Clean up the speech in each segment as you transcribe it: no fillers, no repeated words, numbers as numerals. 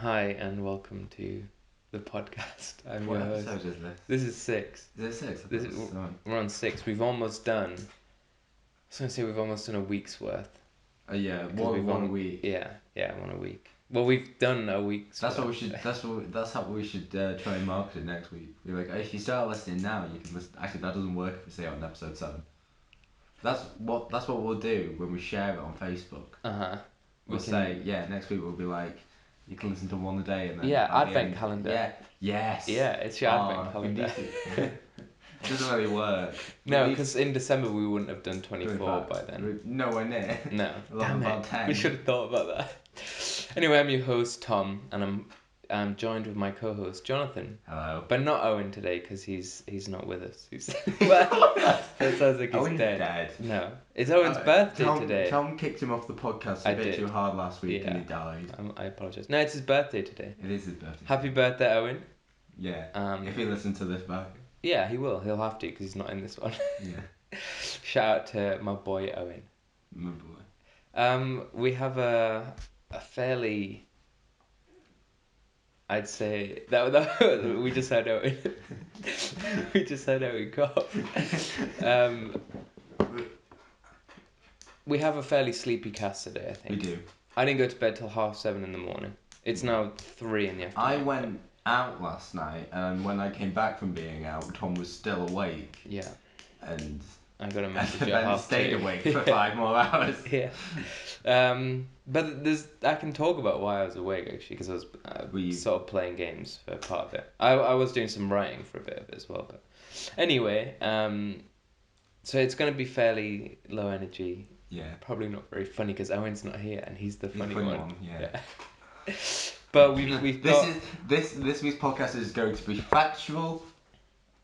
Hi and welcome to the podcast. I'm What your host. episode is this? This is 6. Is it 6? I This thought is, it was 7. we're on 6. We've almost done. I was gonna say we've almost done a week's worth. Yeah, Because one a week. Yeah, one a week. Well, we've done a week's. That's worth. what we should. That's how we should try and market it next week. Be like, if you start listening now, you can listen. Actually, that doesn't work if we say it on episode 7. That's what we'll do when we share it on Facebook. We'll say, next week we'll be like, you can listen to one a day, and then advent calendar. Yeah, yes. Yeah, it's your advent we calendar. It doesn't really work. No, because in December we wouldn't have done 24 by then. Nowhere near. No, damn about it. 10. We should have thought about that. Anyway, I'm your host Tom, and I'm joined with my co-host Jonathan. Hello. But not Owen today because he's not with us. Well, it sounds like he's Owen's dead. No, it's Owen's birthday today. Tom kicked him off the podcast a bit too hard last week and he died. I apologise. No, it's his birthday today. It is his birthday. Happy birthday, Owen. Yeah. If he listens to this back. Yeah, he will. He'll have to because he's not in this one. Yeah. Shout out to my boy Owen. My boy. We have a fairly. I'd say that we just had Owen. We just had Owen cough. We have a fairly sleepy cast today, I think. We do. I didn't go to bed till 7:30 in the morning. It's now 3 in the afternoon. I went out last night, and when I came back from being out, Tom was still awake. Yeah. And I got a message and at then 2:30. stayed awake for 5 more hours. Yeah. But I can talk about why I was awake actually because I was sort of playing games for part of it. I was doing some writing for a bit of it as well. But anyway, so it's going to be fairly low energy. Yeah. Probably not very funny because Owen's not here and he's the funny one. Yeah. But we've got this week's podcast is going to be factual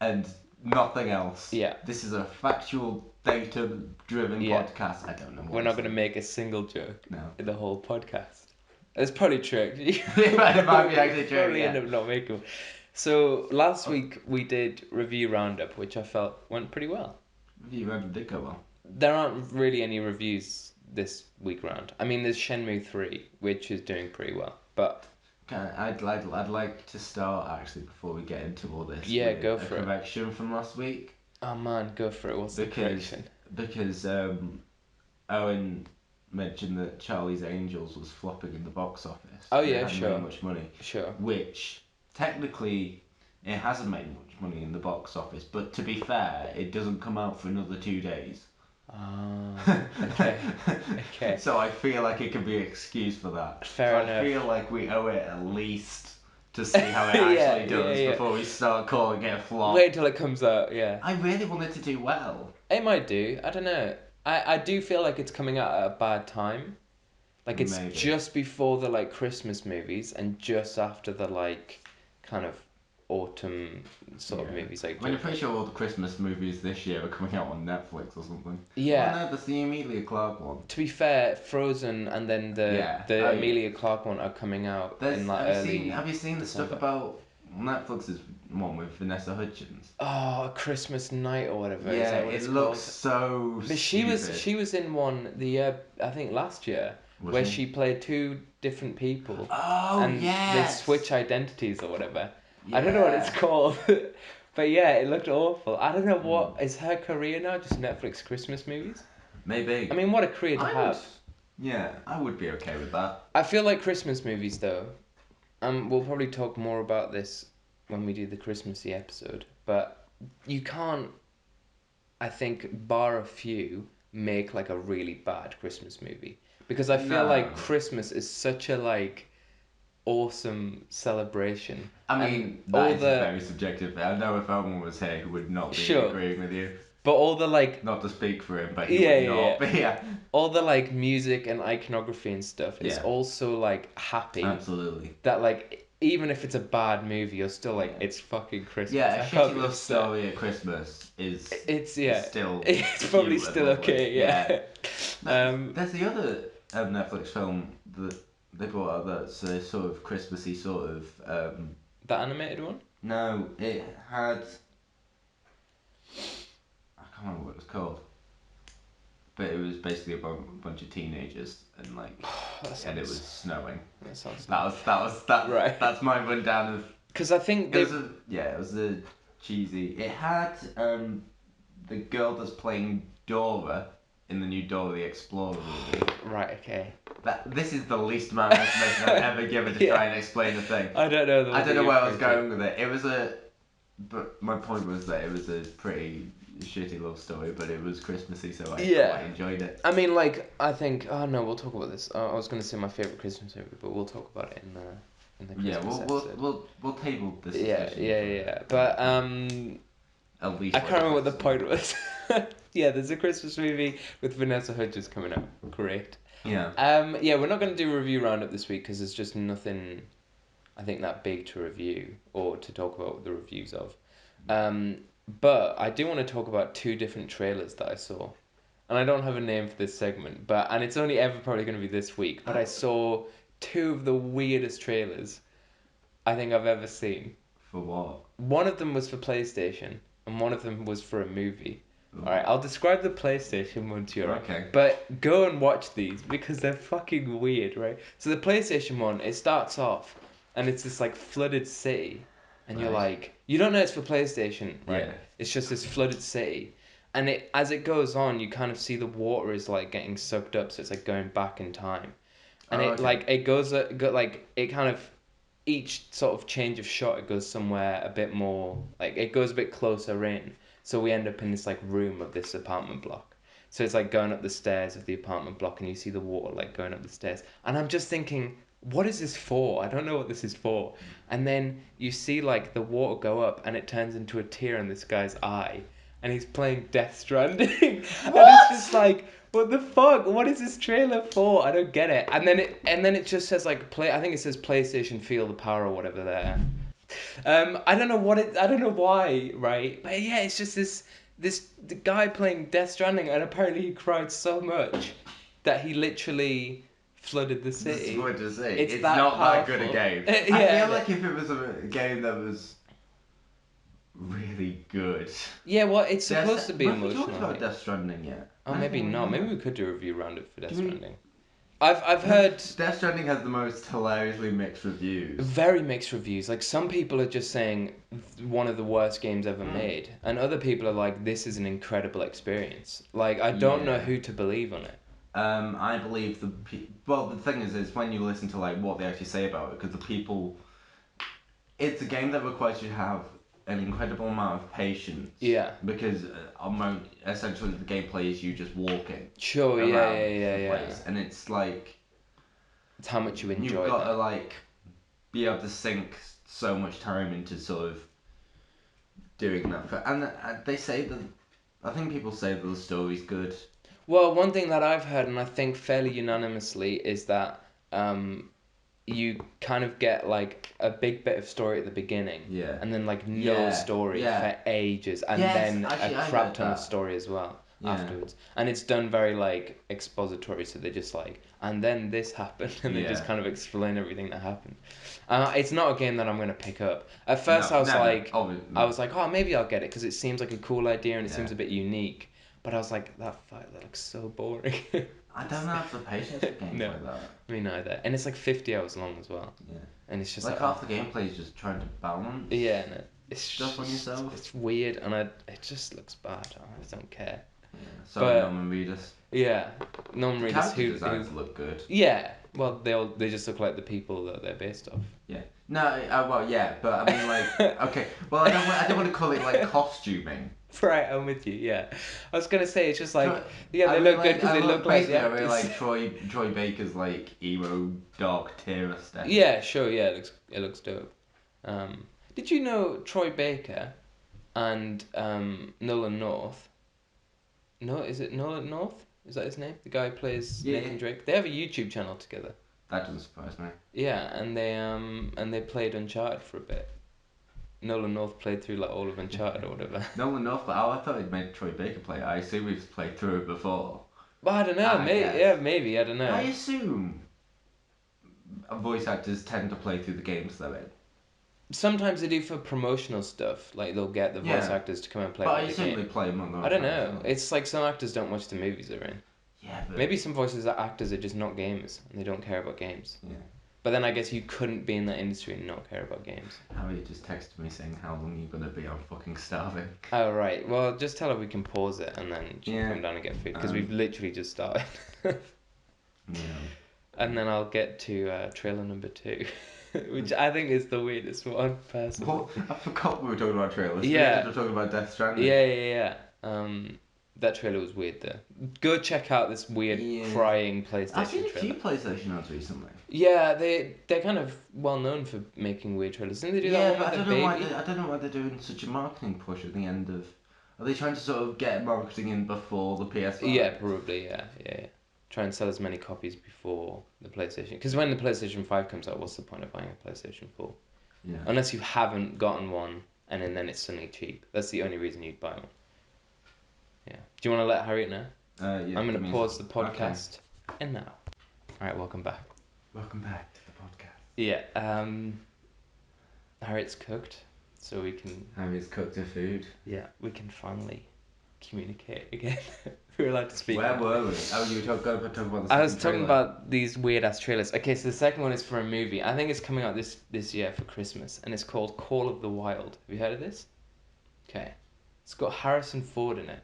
and nothing else. Yeah. This is a factual, data-driven podcast. I don't know. We're not going to make a single joke. No. In the whole podcast. It's probably true. It might be actually true. Probably end up not making. So last week we did review roundup, which I felt went pretty well. Review roundup did go well. There aren't really any reviews this week round. I mean, there's Shenmue 3, which is doing pretty well, but. I'd like to start actually before we get into all this. Yeah, go for it. Correction from last week. Oh man, go for it. What's the correction? Because Owen mentioned that Charlie's Angels was flopping in the box office. Oh yeah, it hadn't sure. made much money. Sure. Which technically it hasn't made much money in the box office, but to be fair, it doesn't come out for another 2 days. Okay. Okay. So I feel like it could be an excuse for that. Fair enough. I feel like we owe it at least to see how it actually does before we start calling it a flop. Wait till it comes out, yeah. I really want it to do well. It might do. I don't know. I do feel like it's coming out at a bad time. Like it's Maybe. just before the like Christmas movies and just after the like kind of autumn sort of movies. Like I mean, I'm pretty sure all the Christmas movies this year are coming out on Netflix or something. Yeah. Oh no, that's the Emilia Clarke one. To be fair, Frozen and then the Emilia Clarke one are coming out in like early. Have you seen the stuff about Netflix's one with Vanessa Hudgens? Oh, Christmas Night or whatever. Yeah, Is that what it it's looks called? so. But she was in one the year I think last year where she played 2 different people. Oh and yes. they switch identities or whatever. Yeah. I don't know what it's called. But yeah, it looked awful. I don't know what is her career now, just Netflix Christmas movies? Maybe. I mean, what a career to have. Yeah, I would be okay with that. I feel like Christmas movies though. We'll probably talk more about this when we do the Christmassy episode, but you can't, I think, bar a few, make like a really bad Christmas movie. Because I feel like Christmas is such a like awesome celebration. I mean, that is very subjective. I know if Owen was here, he would not be agreeing with you. But all the like... Not to speak for him, but he would not. But yeah. All the like music and iconography and stuff is also like happy. Absolutely. That like, even if it's a bad movie, you're still like, it's fucking Christmas. Yeah, a shitty love story at Christmas is still it's probably still okay, yeah. There's the other Netflix film that they brought out that's a sort of Christmassy sort of... The animated one? No, it had... I can't remember what it was called. but it was basically a bunch of teenagers and That and it was sounds. snowing. That sounds. That Right. that's my rundown of. Because I think It they. was it was a cheesy. It had the girl that's playing Dora in the new Dora the Explorer movie. Right. Okay. This is the least amount of information I've ever given to try Yeah. and explain a thing. I don't know the I one that don't know you're where I was referring to. going with it. It was but my point was that it was a pretty shitty love story, but it was Christmassy, so I Yeah. quite enjoyed it. I mean, like, I think. Oh no, we'll talk about this. I was going to say my favorite Christmas movie, but we'll talk about it in the Yeah, Christmas episode. we'll table this Yeah, discussion yeah, for yeah. But at least I like can't the remember what the first point was. Yeah, there's a Christmas movie with Vanessa Hudgens coming up. Great. Yeah. Yeah, we're not going to do a review roundup this week because there's just nothing, I think, that big to review or to talk about the reviews of. Um, but I do want to talk about two different trailers that I saw. And I don't have a name for this segment, and it's only ever probably going to be this week, but I saw two of the weirdest trailers I think I've ever seen. For what? One of them was for PlayStation, and one of them was for a movie. Ooh. Alright, I'll describe the PlayStation one to you, right? Okay. But go and watch these because they're fucking weird, right? So the PlayStation one, it starts off, and it's this like flooded city, and you're Right. like, you don't know it's for PlayStation, right? Yeah. It's just this flooded city, and as it goes on, you kind of see the water is like getting sucked up, so it's like going back in time, and Oh, it okay. like it goes like it kind of each sort of change of shot it goes somewhere a bit more like it goes a bit closer in, so we end up in this like room of this apartment block, so it's like going up the stairs of the apartment block and you see the water like going up the stairs, and I'm just thinking, what is this for? I don't know what this is for. And then you see like the water go up and it turns into a tear in this guy's eye, and he's playing Death Stranding. And it's just like, what the fuck? What is this trailer for? I don't get it. And then it just says like play. I think it says PlayStation Feel the Power or whatever there. I don't know what it. I don't know why. Right. But yeah, it's just the guy playing Death Stranding, and apparently he cried so much that he literally flooded the This is city. what to say. It's It's that not that good a powerful. game. Yeah. I feel like if it was a game that was really good. Yeah, well, it's supposed to be Have we emotional, talked I about think. Death Stranding yet? Oh, I maybe think we not. Maybe have. we could do a review roundup for Death Do we- Stranding. I've heard Death Stranding has the most hilariously mixed reviews. very mixed reviews. Like some people are just saying one of the worst games ever made, and other people are like, this is an incredible experience. Like I don't know Yeah. who to believe on it. I believe well, the thing is when you listen to like what they actually say about it, because the people, it's a game that requires you to have an incredible amount of patience. Yeah. Because essentially the gameplay is you just walking Sure. around Yeah. the place, and it's like It's how much you enjoy you've got to that. like be able to sink so much time into sort of doing that. And they say that I think people say that the story's good. Well, one thing that I've heard, and I think fairly unanimously, is that you kind of get like a big bit of story at the beginning, Yeah. and then like no Yeah, story yeah. for ages, and Yes, then actually, I a crap heard ton of that. story as well Yeah. afterwards. And it's done very like expository, so they just like, and then this happened, and they just Yeah. kind of explain everything that happened. It's not a game that I'm gonna pick up. At first, No, I was no, no. like, No. oh, maybe I'll get it because it seems like a cool idea and it Yeah. seems a bit unique. But I was like, that looks so boring. I don't have the patience for games No. like that. Me neither. And it's like 50 hours long as well. Yeah. And it's just Like half the gameplay is just trying to balance. yeah, no, it's Stuff on just- yourself. It's weird, and it just looks bad. I just don't care. Yeah. Sorry, But- Norman Reedus. Yeah, no The readers character who designs look good. yeah. Well, they just look like the people that they're based off. Yeah. No, well, yeah, but I mean, like, okay. Well, I don't want to call it like costuming. Right, I'm with you. Yeah, I was gonna say it's just like So, yeah, they I look really good because I they look like the basically, I really actors. like Troy Baker's like emo dark tear aesthetic. Yeah, sure. Yeah, it looks dope. Did you know Troy Baker and Nolan North? No, is it Nolan North? Is that his name? The guy who plays Yeah. Nathan Drake. They have a YouTube channel together. That doesn't surprise me. Yeah, and they played Uncharted for a bit. Nolan North played through like all of Uncharted or whatever. Nolan North, but I thought it made Troy Baker play it. I assume we've played through it before. But I don't know. I Maybe guess. yeah, maybe I don't know. I assume voice actors tend to play through the games they're in. Sometimes they do for promotional stuff, like they'll get the voice Yeah, actors to come and play but a I bit of the assume they game. play among I those don't guys as know. well. It's like some actors don't watch the movies they're in. Yeah, but Maybe some voices are actors are just not gamers and they don't care about games. yeah. But then I guess you couldn't be in that industry and not care about games. Harry just texted me saying how long are you gonna be? I'm fucking starving. Oh right. Well, just tell her we can pause it and then she can Yeah. come down and get food because we've literally just started. Yeah. And then I'll get to trailer number 2, which I think is the weirdest one, personally. What? I forgot we were talking about trailers. We Yeah, ended up talking about Death Stranding. yeah. That trailer was weird though. Go check out this weird Yeah. crying I've seen PlayStation a few trailer. PlayStation ads recently. Yeah, they're kind of well known for making weird trailers. Didn't they do that Yeah, one but with I the don't know why baby? I don't know why they're doing such a marketing push at the end of. Are they trying to sort of get marketing in before the PS5? Yeah, probably. Yeah. Try and sell as many copies before the PlayStation. Because when the PlayStation 5 comes out, what's the point of buying a PlayStation 4? Yeah. Unless you haven't gotten one and then it's suddenly cheap. That's the only reason you'd buy one. Yeah. Do you want to let Harriet know? Yeah. I'm going give to me a pause the second. Okay. podcast. And now. Alright, welcome back. Welcome back to the podcast. Yeah, Harriet's cooked, so we can. Harry's cooked her food. Yeah, we can finally communicate again. We're allowed to speak Where now. were we? Oh, you were talking about the second I was talking trailer. about these weird ass trailers. Okay, so the second one is for a movie. I think it's coming out this year for Christmas, and it's called Call of the Wild. Have you heard of this? Okay, it's got Harrison Ford in it,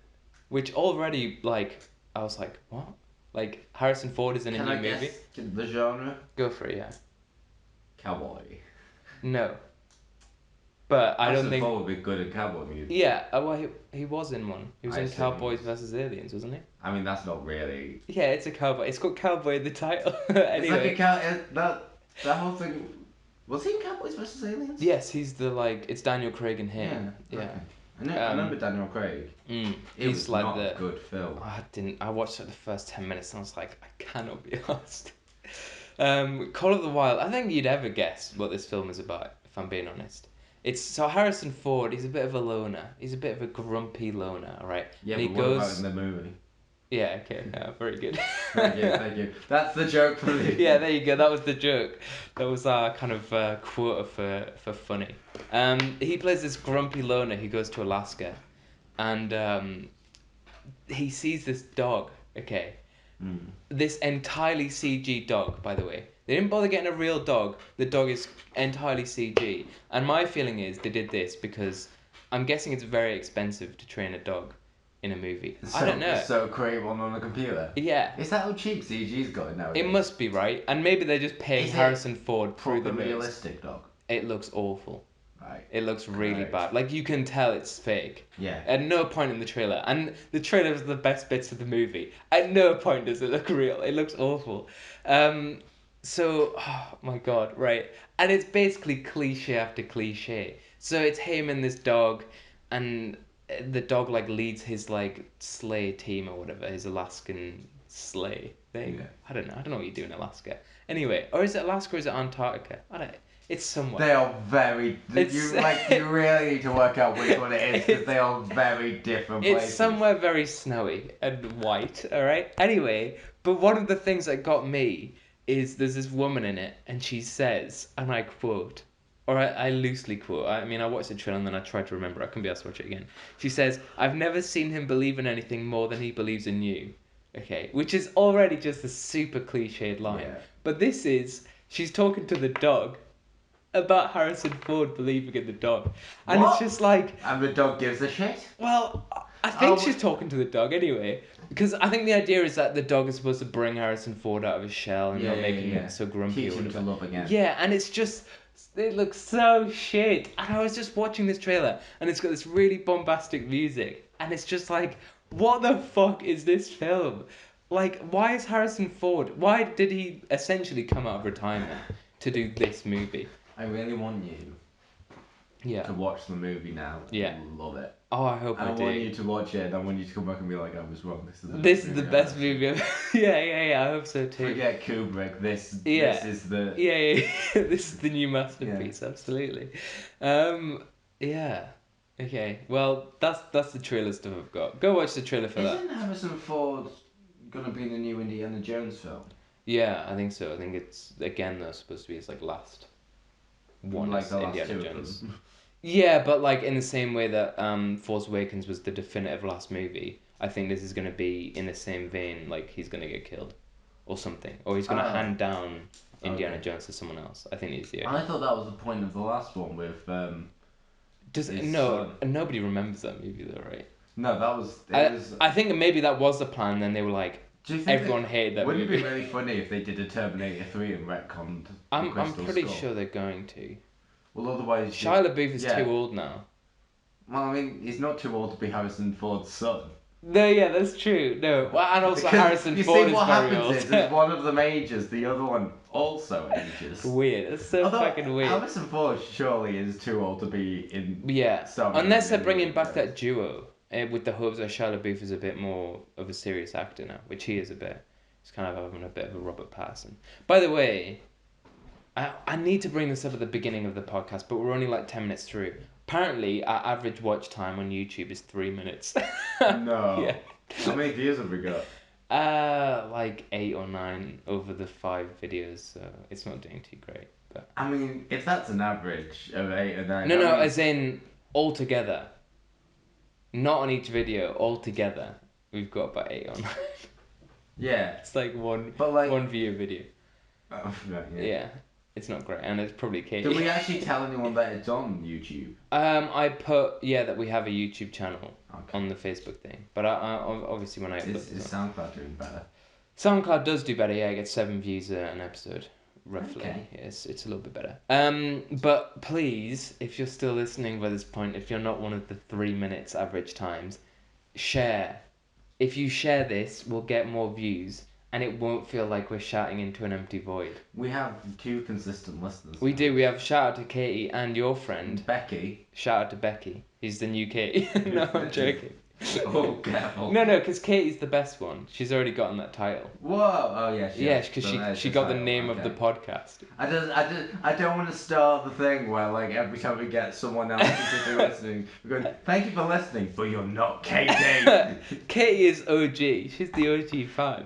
which already like I was like, what? Like Harrison Ford is in Can a I new guess movie? the genre? Go for it, yeah. Cowboy. No, but I don't Harrison think. Ford would be good at cowboy music. Yeah, well, he was in one. He was I in assume he Cowboys was. versus Aliens, wasn't he? I mean, that's not really. Yeah, it's a cowboy. It's got cowboy in the title. It's like Anyway. a cow. That whole thing. Was he in Cowboys versus Aliens? Yes, he's the like. It's Daniel Craig and him. Yeah. Yeah. Okay. I remember Daniel Craig. It He's was like not the. a good film. Oh, I didn't. I watched like the first 10 minutes and I was like, I cannot be asked. Call of the Wild. I think you'd ever guess what this film is about. If I'm being honest. It's so Harrison Ford. He's a bit of a loner. He's a bit of a grumpy loner, right? Yeah, and but he what about goes. in the movie? Yeah. Okay. Very good. Thank you. That's the joke for the. Yeah, there you go. That was the joke. That was our kind of quota for funny. He plays this grumpy loner who goes to Alaska, and he sees this dog. Okay, this entirely CG dog, by the way. They didn't bother getting a real dog. The dog is entirely CG, and my feeling is they did this because I'm guessing it's very expensive to train a dog in a movie. I don't know. So create one on the computer. Yeah. Is that how cheap CG's got it now? It must be, right? And maybe they're just paying Is it Harrison Ford through proper the nose. realistic dog. It looks awful. Right. It looks really Right. bad. Like you can tell it's fake. Yeah. At no point in the trailer, and the trailer is the best bits of the movie. At no point does it look real. It looks awful. So, oh my god, right? And it's basically cliche after cliche. So it's him and this dog, and the dog like leads his like sleigh team or whatever, his Alaskan sleigh thing. Yeah. I don't know. I don't know what you do in Alaska. Anyway, or is it Alaska or is it Antarctica? I don't. It's somewhere. They are very. You really need to work out which one it is because they are very different places. It's somewhere very snowy and white, alright? Anyway, but one of the things that got me is there's this woman in it, and she says, and I quote, or I loosely quote, I mean, I watched the trailer and then I tried to remember, I couldn't be asked to watch it again. She says, I've never seen him believe in anything more than he believes in you. Okay, which is already just a super cliched line. Yeah. But this is, she's talking to the dog about Harrison Ford believing in the dog. And What? it's just like, And the dog gives a shit. well, I think Oh. she's talking to the dog anyway. Because I think the idea is that the dog is supposed to bring Harrison Ford out of his shell and not making him so grumpy Teach or him whatever. to love again. Yeah, and it's just, it looks so shit. And I was just watching this trailer, and it's got this really bombastic music. And it's just like, what the fuck is this film? Like, why is Harrison Ford, why did he essentially come out of retirement to do this movie? I really want you Yeah. to watch the movie now. Yeah. And love it. Oh, I hope I I want do. you to watch it, and I want you to come back and be like, I was wrong. This is the best I've movie ever. Yeah, I hope so too. Forget Kubrick. This Yeah. is the. Yeah. This is the new masterpiece, absolutely. Yeah. Okay. Well, that's the trailer stuff I've got. Go watch the trailer for that. Isn't Harrison Ford gonna be in the new Indiana Jones film? Yeah, I think so. I think it's again though supposed to be his like last. one Like is the last Indiana two of Jones. them. Yeah, but like in the same way that Force Awakens was the definitive last movie, I think this is going to be in the same vein. Like he's going to get killed, or something, or he's going to Oh, hand down Indiana okay. Jones to someone else. I think he's the I idea. thought that was the point of the last one with Does his no son. nobody remembers that movie though, right? No, that was it. I Was. I think maybe that was the plan. Then they were like, Do you think everyone that hated that wouldn't it be movie. really funny if they did a Terminator 3 and retconned the I'm Crystal pretty Skull? sure they're going to. Well, otherwise, Shia LaBeouf is yeah. too old now. Well, I mean, he's not too old to be Harrison Ford's son. No, yeah, that's true. No, well, and also Because Harrison you Ford see, is what very happens old. is one of them ages, the other one also ages. Weird. It's so Although fucking weird. Harrison Ford surely is too old to be in Yeah, starring unless they're in bringing back Indiana that duo with the hopes that Shia LaBeouf is a bit more of a serious actor now, which he is a bit. He's kind of having a bit of a Robert Pattinson. By the way, I need to bring this up at the beginning of the podcast, but we're only like 10 minutes through. Apparently, our average watch time on YouTube is 3 minutes. Jones. Yeah. No. How many views have we got? Like 8 or 9 over the 5 videos, so it's not doing too great. But I mean, if that's an average of 8 or 9, no, that no, means... as in altogether, not on each video. Altogether, we've got about 8 or 9. Yeah, It's like one but like... one view video. Oh, right, yeah. Yeah, it's not great, and it's probably Katie. Did we actually tell anyone that it's on YouTube? I put that we have a YouTube channel Okay. on the Facebook thing, but I obviously when I upload Is this SoundCloud doing better? SoundCloud does do better. Yeah, it gets 7 views an episode, roughly. Okay. Yeah, it's a little bit better. But please, if you're still listening by this point, if you're not one of the 3 minutes average times, share. If you share this, we'll get more views, and it won't feel like we're shouting into an empty void. We have 2 consistent listeners. We now. do. We have shout out to Katie and your friend. Becky. Shout out to Becky. He's the new Katie. No, I'm joking. Oh, careful. No, because Katie's the best one. She's already gotten that title. Whoa! Oh yeah. Yeah, because she got the name of the Okay. podcast. I don't want to start the thing where like every time we get someone else to be listening, we're going, thank you for listening, but you're not Katie. Katie is OG. She's the OG fan.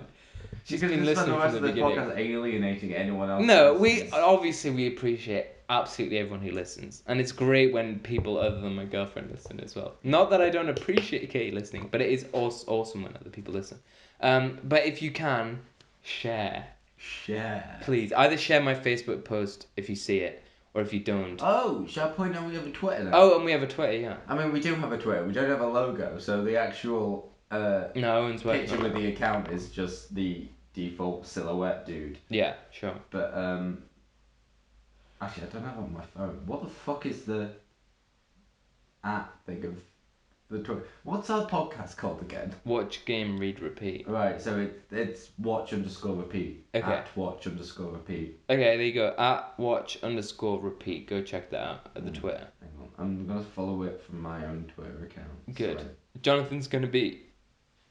She's Because been we spend listening the rest from of the the beginning. podcast alienating anyone else. No, who we listens. obviously we appreciate absolutely everyone who listens, and it's great when people other than my girlfriend listen as well. Not that I don't appreciate Katie listening, but it is awesome when other people listen. But if you can share, Share. please either share my Facebook post if you see it, or if you don't. Oh, shall I point out we have a Twitter now? Oh, and we have a Twitter, yeah. I mean, we do have a Twitter. We don't have a logo, so the actual No, Owen's working picture on with it. the account is just the default silhouette dude. Yeah, sure. But actually, I don't have it on my phone. What the fuck is the app thing of the Twitter? What's our podcast called again? Watch, game, read, repeat. Right, so it's watch_repeat. Okay. At watch_repeat. Okay, there you go. At watch_repeat. Go check that out at the Twitter. Hang on, I'm gonna follow it from my own Twitter account. Good. Sorry. Jonathan's gonna be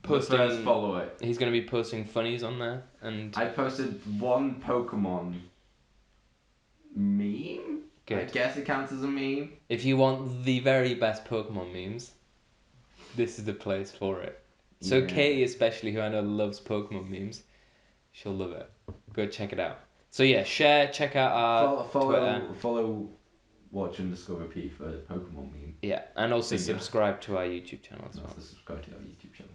posting. But first, follow it. He's gonna be posting funnies on there, and I posted one Pokemon meme. I good. guess it counts as a meme. If you want the very best Pokemon memes, this is the place for it. So Yeah. Katie, especially, who I know loves Pokemon memes, she'll love it. Go check it out. So yeah, share, check out our Twitter. Follow watch_repeat for Pokemon meme. Yeah, and also Singular. subscribe to our YouTube channel as And well. also subscribe to our YouTube channel.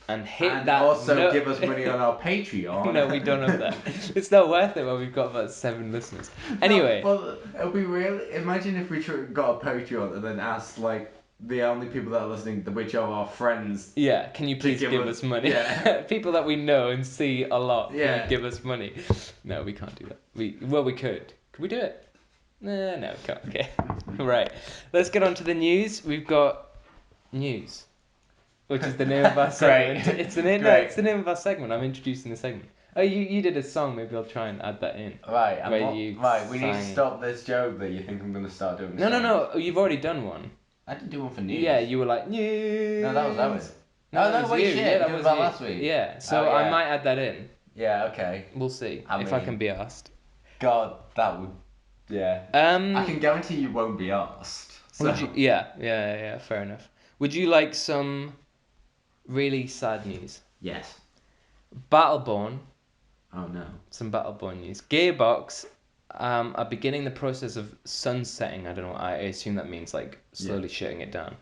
And hit And that. also give us money on our Patreon. No, we don't have that. It's not worth it when we've got about 7 listeners. Anyway. No, but it'll be real. Imagine if we got a Patreon and then asked like the only people that are listening, which are our friends. Yeah, can you please give give us- us money? yeah. People that we know and see a lot. Can Yeah. you give us money? No, we can't do that. We could. Could we do it? No, we can't. Okay. Right. Let's get on to the news. We've got news, which is the name of our segment. Great. It's the name. No, Great. it's the name of our segment. I'm introducing the segment. Oh, you did a song. Maybe I'll try and add that in. Right, Where you we need to sang- stop this joke that you think I'm gonna start doing. No. You've already done one. I didn't do one for news. Yeah, you were like news. No, that was Owen. No, Oh, that no, was wait, you. shit, Yeah, that you did was that you. last week. Yeah, so Oh, I yeah. might add that in. Yeah. Okay. We'll see I if I mean- can be asked. God, that would. Yeah. I can guarantee you won't be asked. So. Would you? Yeah. Fair enough. Would you like some really sad news? Yes. Battleborn. Oh no. Some Battleborn news. Gearbox are beginning the process of sunsetting. I don't know. I assume that means like Yeah. slowly shutting it down.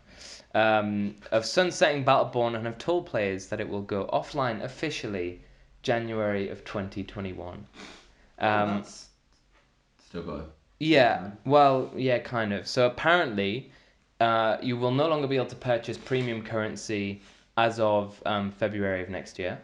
Of sunsetting Battleborn and have told players that it will go offline officially January of 2021. Oh, Um, that's still got a bit of yeah, time. well, yeah, kind of. So apparently, you will no longer be able to purchase premium currency as of February of next year.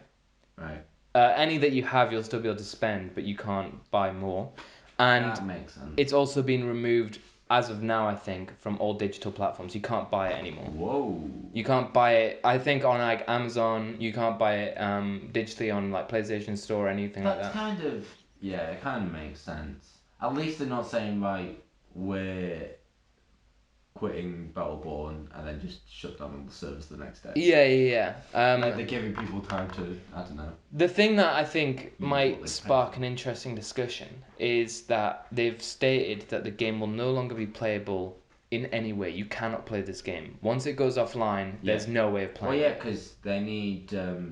Right. Any that you have, you'll still be able to spend, but you can't buy more. And That makes sense. it's also been removed as of now, I think, from all digital platforms. You can't buy it anymore. Whoa. You can't buy it. I think on like Amazon, you can't buy it digitally on like PlayStation Store or anything like That's that. kind of yeah, it kind of makes sense. At least they're not saying like we're quitting Battleborn and then just shut down all the servers the next day. Yeah, yeah, yeah. Like they're giving people time to I don't know The thing that I think use what might they paid spark for. an interesting discussion is that they've stated that the game will no longer be playable in any way. You cannot play this game. Once it goes offline, Yeah. there's no way of Well, playing yeah, it. because they need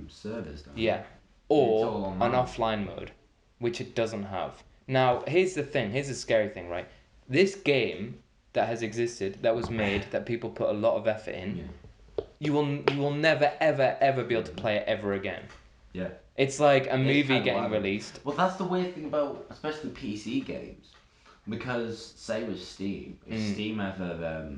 servers, don't Yeah. they? It's Or all an online. offline mode, which it doesn't have. Now, here's the thing. Here's the scary thing, right? This game that has existed, that was made, that people put a lot of effort in, Yeah. you will never ever ever be able to play it ever again. Yeah. It's like a It's movie kind of getting wild. released. Well, that's the weird thing about especially PC games, because say with Steam, if Steam ever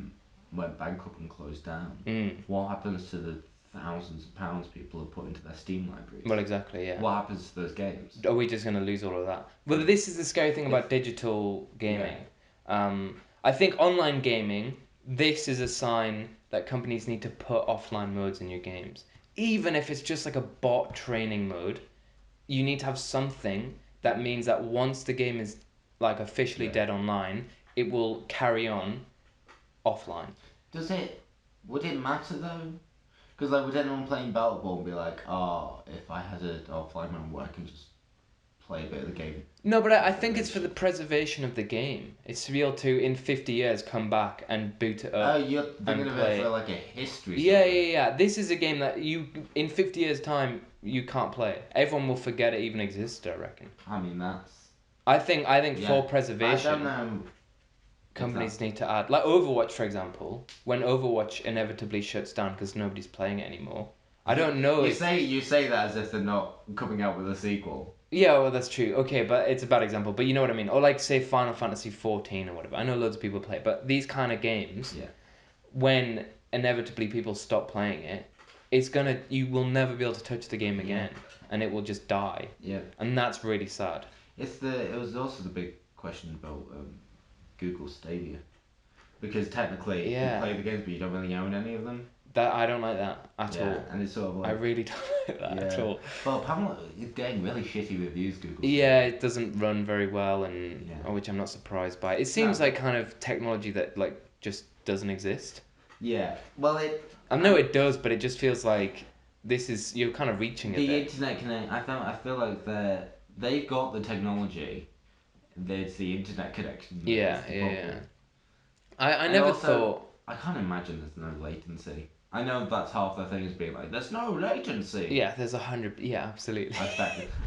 went bankrupt and closed down, Mm. what happens to the thousands of pounds people have put into their Steam libraries? Well, exactly, yeah. What happens to those games? Are we just going to lose all of that? But this is the scary thing about digital gaming. I think online gaming, this is a sign that companies need to put offline modes in your games. Even if it's just like a bot training mode, you need to have something that means that once the game is like officially Yeah. dead online, it will carry on offline. Does it? Would it matter though? Because like, would anyone playing Battleborn be like, oh, if I had an offline mode where I can just play a bit of the game? No, but I Instead of think it's for the shit. preservation of the game. It's to be able to, in 50 years, come back and boot it Oh, up you're and thinking of it play for it. like a history Yeah, sort of. yeah, yeah. This is a game that you, in 50 years' time, you can't play. Everyone will forget it even existed, I reckon. I mean, that's I think yeah. for I don't preservation, know companies exactly. need to add, like Overwatch, for example. When Overwatch inevitably shuts down because nobody's playing it anymore. I don't know You if. say that as if they're not coming out with a sequel. Yeah, well, that's true. Okay, but it's a bad example. But you know what I mean. Or like, say, Final Fantasy 14 or whatever. I know loads of people play it, but these kind of games, Yeah. when inevitably people stop playing it, you will never be able to touch the game again, and it will just die, Yeah. and that's really sad. It was also the big question about Google Stadia, because technically you Yeah, play the games but you don't really own any of them. that I don't like that at Yeah, all. and it's sort of I like really don't like that at yeah. all. Well, apparently it's getting really shitty reviews. Google Yeah, Stadia. it doesn't run very well, and Yeah. which I'm not surprised by. It seems No. like kind of technology that like just doesn't exist. Yeah. Well, it. I know it does, but it just feels like you're kind of reaching a The bit. internet connect. I feel like they've got the technology. There's the internet connection that is Yeah, the yeah, yeah. problem. I And never also, thought. I can't imagine there's no latency. I know that's half the thing is being like, there's no latency. Yeah, there's 100. Yeah, absolutely.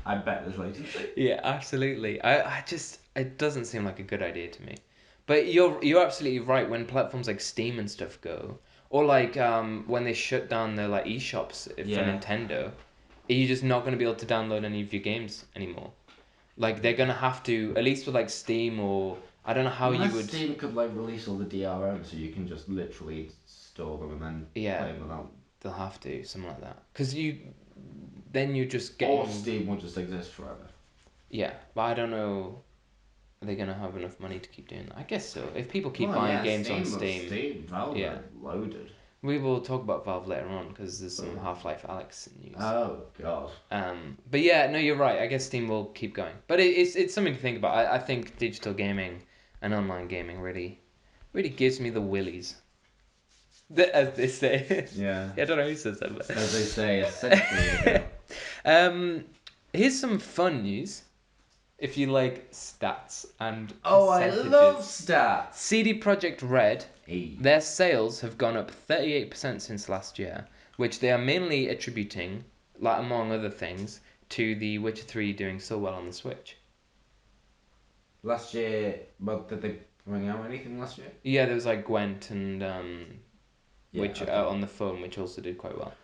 I bet there's latency. Yeah, absolutely. I just it doesn't seem like a good idea to me. But you're absolutely right when platforms like Steam and stuff go, or like when they shut down the like eShops for Yeah. Nintendo, you're just not going to be able to download any of your games anymore. Like they're gonna have to, at least with like Steam, or I don't know how you Unless would. Steam could like release all the DRM so you can just literally store them and then Yeah, play them without. they'll have to something like that. Cause then you're just Or getting. Steam will just exist forever. Yeah, but I don't know. Are they gonna have enough money to keep doing that? I guess so. If people keep Well, buying yeah, games on Steam, Steam, Valve yeah. are loaded. We will talk about Valve later on because there's some Oh. Half-Life Alex news. Oh god. But yeah, no, you're right. I guess Steam will keep going, but it's something to think about. I think digital gaming and online gaming really gives me the willies, as they say. Yeah. I don't know who says that. As they say a century ago. um, here's some fun news. If you like stats and Oh, I percentages. love stats. CD Projekt Red, Hey. their sales have gone up 38% since last year, which they are mainly attributing, like among other things, to The Witcher 3 doing so well on the Switch. Last year, well, did they bring out anything last year? Yeah, there was like Gwent and Yeah, which okay. on the phone, which also did quite well.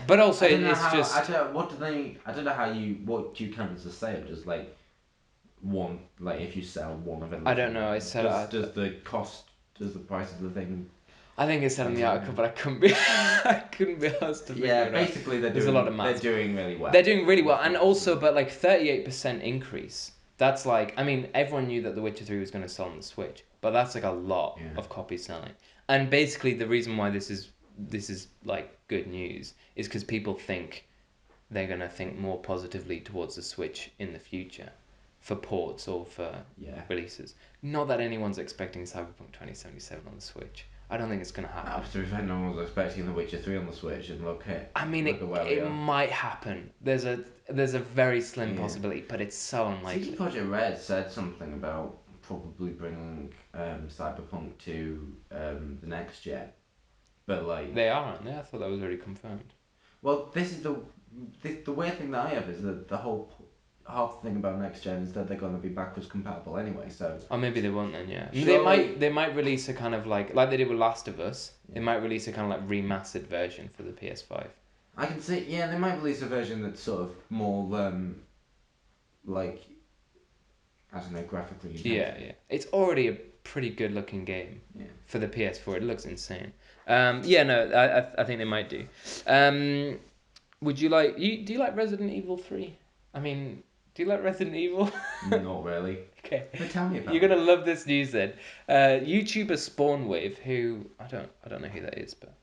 But also, I don't know it's how. just What do they? I don't know how you. What do you count as a sale? Just like one, like if you sell one of a I little don't know. I one, said does the cost, does the price of the thing I think it said in change the article, anything? but I couldn't be I couldn't be asked to figure Yeah, it out. basically There's a lot of they're maths. doing really They're well. doing really well, That's and what it also, seems. but like 38% increase. That's like, I mean, everyone knew that The Witcher 3 was going to sell on the Switch, but that's like a lot Yeah. of copies selling. And basically, the reason why this is like good news is because people think they're going to think more positively towards the Switch in the future for ports or for Yeah. releases. Not that anyone's expecting Cyberpunk 2077 on the Switch. I don't think it's going to happen. To be fair, no one was expecting The Witcher 3 on the Switch, and I mean, look at where we it are. might happen. There's a very slim Yeah. possibility, but it's so CD unlikely. Projekt Red said something about probably bringing Cyberpunk to the next gen, but like, They are, aren't they? I thought that was already confirmed. well, this is the weird thing that I have is that the whole half the thing about next gen is that they're going to be backwards compatible anyway. So Or maybe they won't then. Yeah, I mean, they surely, might. They might release a kind of like they did with Last of Us. They yeah. might release a kind of like remastered version for the PS5. I can see, yeah, they might release a version that's sort of more like, I don't know, graphically Yeah, intensive. yeah. It's already a pretty good looking game Yeah. for the PS4. It looks insane. Yeah, no, I think they might do. Would you like you? Do you like Resident Evil 3? I mean, do you like Resident Evil? Not really. Okay, But tell me you're about gonna it. love this news then. YouTuber Spawnwave, who I don't know who that is, but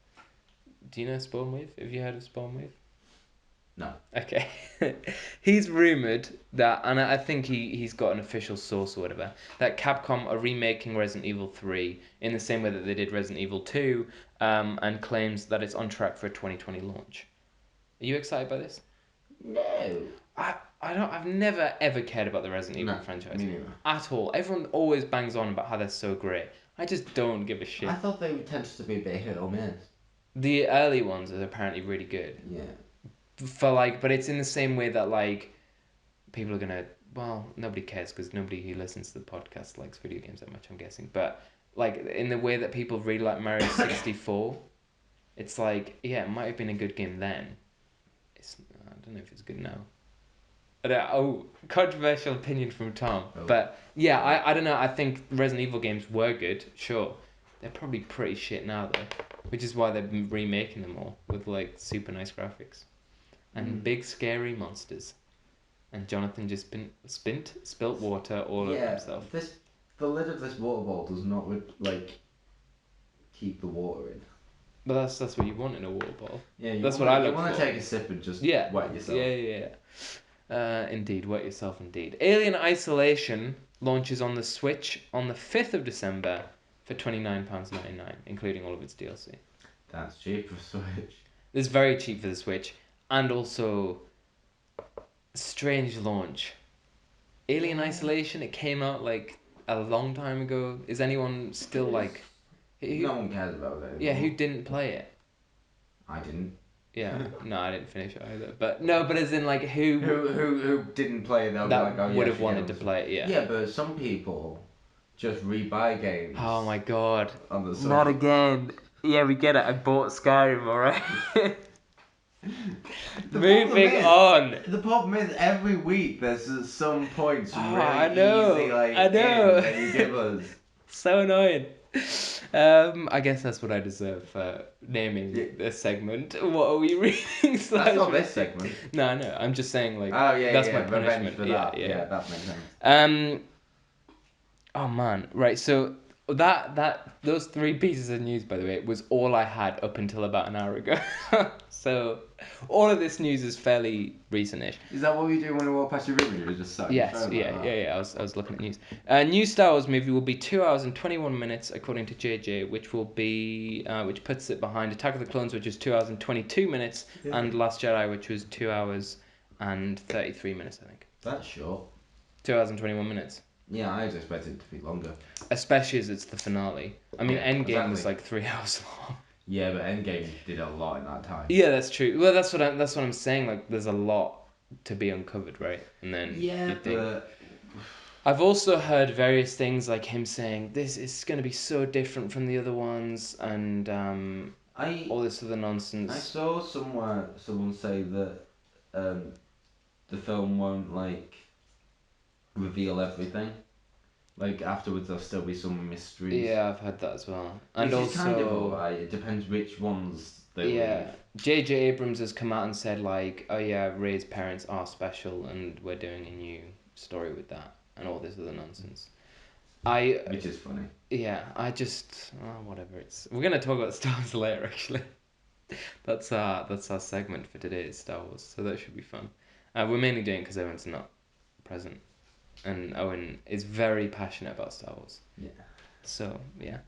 do you know Spawnwave? Have you heard of Spawnwave? No. Okay, he's rumored that, and I think he's got an official source or whatever, that Capcom are remaking Resident Evil 3 in the same way that they did Resident Evil 2, and claims that it's on track for a 2020 launch. Are you excited by this? No. I've never ever cared about the Resident Evil No. franchise Me neither. at all. Everyone always bangs on about how they're so great. I just don't give a I shit. thought they tended to be a bit hit or miss. The early ones are apparently really good. Yeah. For like, but it's in the same way that like people are gonna. Well, nobody cares because nobody who listens to the podcast likes video games that much. I'm guessing, but like in the way that people really like Mario 64, it's like yeah, it might have been a good game then. I don't know if it's good now. Controversial opinion from Tom. Oh. But yeah, I don't know. I think Resident Evil games were good, sure. They're probably pretty shit now though, which is why they're remaking them all with like super nice graphics and big scary monsters. And Jonathan just spilt water all over Yeah. himself. The lid of this water bottle does not like keep the water in. But that's what you want in a water bottle. Yeah. That's what I You look want for. to take a sip and just Yeah, wet yourself. yeah. Indeed, wet yourself indeed. Alien Isolation launches on the Switch on the 5th of December for £29.99, including all of its DLC. That's cheap for Switch. This is very cheap for the Switch, and also strange launch. Alien Yeah. Isolation, it came out like a long time ago. Is anyone still like who, No one cares about it yeah, anymore. who didn't play it? I didn't. Yeah, no, I didn't finish it either. But no, but as in like who Who didn't play it? They'll be like, oh that yeah, would I have should get wanted on to Switch. play it, yeah. Yeah, but some people just rebuy games. Oh my god. On the Switch. Not again. Yeah, we get it. I bought Skyrim, alright? Moving on. The problem is every week there's some points really I know, easy like I know. in that you give us. So annoying. I guess that's what I deserve for naming this segment. What are we reading? That's not this segment. No, I know. I'm just saying like Oh yeah, that's yeah, my punishment. revenge for Yeah, that. yeah. Yeah, that makes sense. Oh man, right. So that those three pieces of news, by the way, was all I had up until about an hour ago. So all of this news is fairly recentish. Is that what you do when you walk past your room and you're just sat on your Yes, phone like that? yeah. I was looking at news. New Star Wars movie will be 2 hours and 21 minutes, according to JJ, which puts it behind Attack of the Clones, which is 2 hours and 22 minutes, and Last Jedi, which was 2 hours and 33 minutes, I think. That's short. 2 hours and 21 minutes. Yeah, I was expecting it to be longer. Especially as it's the finale. I mean, Yeah, Endgame was exactly. like 3 hours long. Yeah, but Endgame did a lot in that time. Yeah, that's true. Well, that's what I'm saying. Like, there's a lot to be uncovered, right? And then Yeah, you think, but I've also heard various things like him saying this is going to be so different from the other ones, and I all this other I nonsense. saw somewhere someone say that the film won't reveal everything. Like afterwards, there'll still be some mysteries, Yeah, I've heard that as well. And which is kind of also, alright. It depends which ones they leave. yeah, J.J. Abrams has come out and said like, oh yeah, Ray's parents are special, and we're doing a new story with that, and all this other nonsense. I Which is funny. Yeah, I just whatever. It's we're gonna talk about Star Wars later. Actually, that's our segment for today. Is Star Wars, so that should be fun. We're mainly doing it because Owen's not present, and Owen is very passionate about Star Wars. Yeah. So yeah,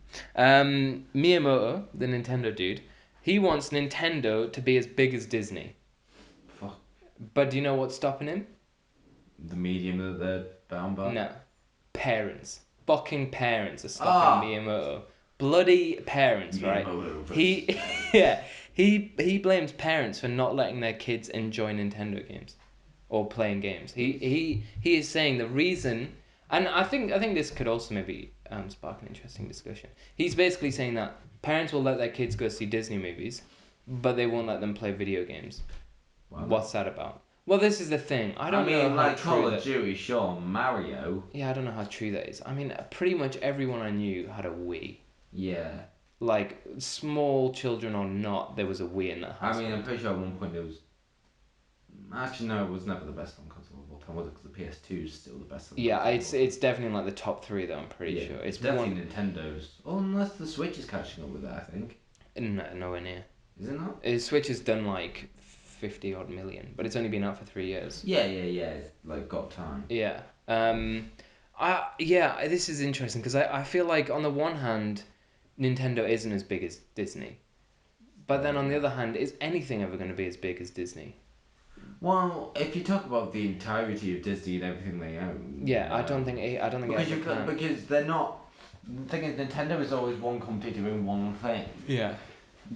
Miyamoto, the Nintendo dude, he wants Nintendo to be as big as Disney. Fuck But do you know what's stopping him? the medium that they're bound by. No, parents. Fucking parents are stopping Ah, Miyamoto. Bloody parents, right? Miyamoto versus He, parents. yeah, he blames parents for not letting their kids enjoy Nintendo games or playing games. He is saying the reason, and I think this could also maybe spark an interesting discussion. He's basically saying that parents will let their kids go see Disney movies, but they won't let them play video games. Why not? What's that about? Well, this is the thing. I I don't know mean, how like true Call of that. Duty, sure. Mario, Yeah, I don't know how true that is. I mean, pretty much everyone I knew had a Wii. yeah. Like, small children or not, there was a Wii in that I mean, I'm household. pretty sure at one point it was. Actually, no, it was never the best on console of all time, was it? Because the PS2 is still the best on Yeah, console of it's all time. it's definitely in like the top three though. I'm pretty Yeah, sure it's it's definitely one. Nintendo's. Oh, unless the Switch is catching up with it, I think. No, nowhere near. Is it not? Switch has done like 50 odd million, but it's only been out for 3 years. Yeah, yeah, yeah. It's like got time. Yeah. Yeah. This is interesting because I feel like on the one hand, Nintendo isn't as big as Disney, but then on the other hand, is anything ever going to be as big as Disney? Well, if you talk about the entirety of Disney and everything they own, Yeah, no. I don't think it Because ever can. because they're not. The thing is, Nintendo is always one company doing one thing. Yeah.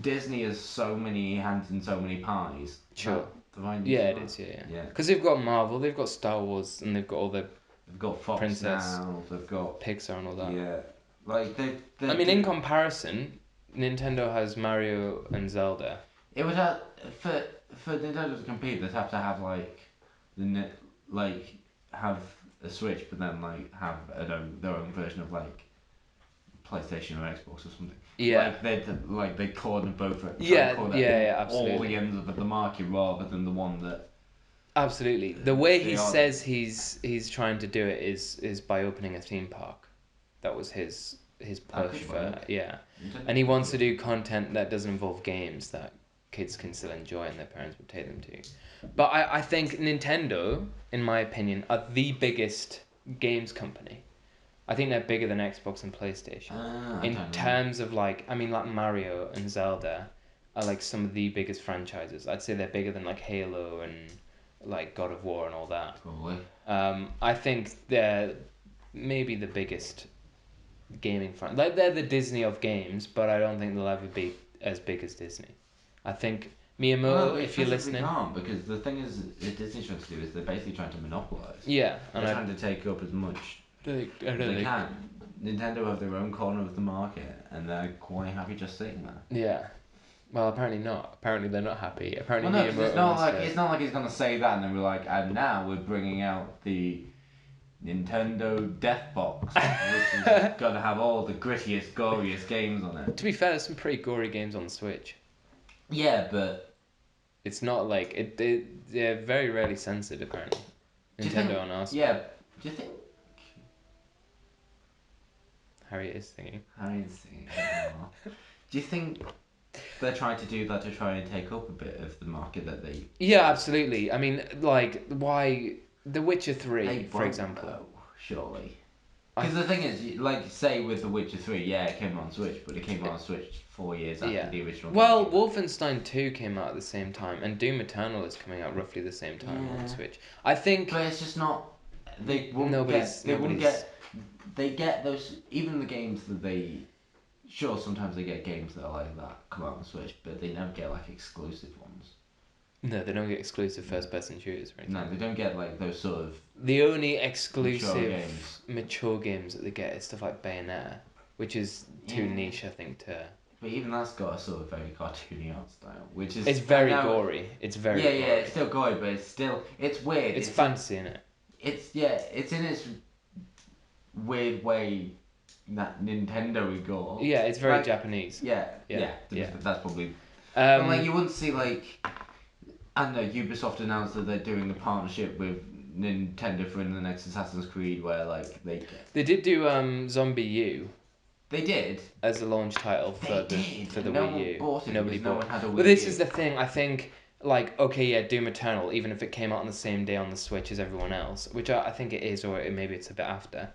Disney has so many hands and so many pies. Is that Sure. the right use Yeah, of it that? is. Yeah. Yeah. Because they've got Marvel, they've got Star Wars, and they've got all the They've got Fox Princess, now. They've got Pixar, and all that. yeah. Like I they mean, in do. comparison, Nintendo has Mario and Zelda. It would have for Nintendo to compete. They'd have to have the like have a Switch, but then have their own version of PlayStation or Xbox or something. Yeah. They'd corner both, try and Yeah, corner yeah, yeah, all the absolutely. ends of the market rather than the one that Absolutely. The way they he are. says he's trying to do it is by opening a theme park. That was his That push could for work. yeah. Nintendo And he could wants do to it. do content that doesn't involve games that kids can still enjoy and their parents would take them to. But I think Nintendo, in my opinion, are the biggest games company. I think they're bigger than Xbox and PlayStation. I In don't know. terms of I mean like Mario and Zelda are like some of the biggest franchises. I'd say they're bigger than like Halo and like God of War and all that. Probably. I think they're maybe the biggest gaming fan. Like they're the Disney of games, but I don't think they'll ever be as big as Disney. I think Well, Miyamoto, they if you're physically listening, can't because the thing is, that Disney's trying to do is they're basically trying to monopolize. yeah, They're and trying to take up as much I as know they they, can. Nintendo have their own corner of the market, and they're quite happy just sitting there. yeah. Well, apparently not. Apparently they're not happy. Well, Apparently no, because Miyamoto wants to. it's not like he's gonna say that and then we're like, and now we're bringing out the Nintendo Death Box, which is gonna have all the grittiest, goriest games on it. To be fair, there's some pretty gory games on the Switch. Yeah, but It's not like they're very rarely censored apparently. do you think? Nintendo on our Yeah, side. do you think? Harriet is thinking. I see. Do you think they're trying to do that to try and take up a bit of the market that Yeah, absolutely. I mean, like why The Witcher they 3, for won't example. though, surely. I Because the thing is, say with The Witcher 3, yeah, it came on Switch, but it came on Switch 4 years after yeah. the original game Well, came out. Wolfenstein 2 came out at the same time, and Doom Eternal is coming out roughly the same time on Yeah. Switch. I think But it's just not. They won't nobody's get. They won't nobody's. get. They get those. Even the games that they. Sure, sometimes they get games that are like that come out on Switch, but they never get exclusive ones. No, they don't get exclusive first-person shooters or anything. No, they don't get like those sort of The only mature exclusive games. mature games that they get is stuff like Bayonetta, which is too Yeah. niche, I think, to. But even that's got a sort of very cartoony art style, which is It's I very know. gory. It's very Yeah, gory. it's still gory, but it's weird. It's fantasy in it. It's in its weird way that Nintendo got. Yeah, it's very Like, Japanese. Yeah. That's probably. But like Um, you wouldn't see like I don't know. Ubisoft announced that they're doing a partnership with Nintendo for the next Assassin's Creed, where like they did do Zombie U they did. as a launch title They did. for the No Wii one U. bought it Nobody because no bought. one had a Wii But this U. is the thing. I think like okay, yeah, Doom Eternal, even if it came out on the same day on the Switch as everyone else, which I think it is, or maybe it's a bit after.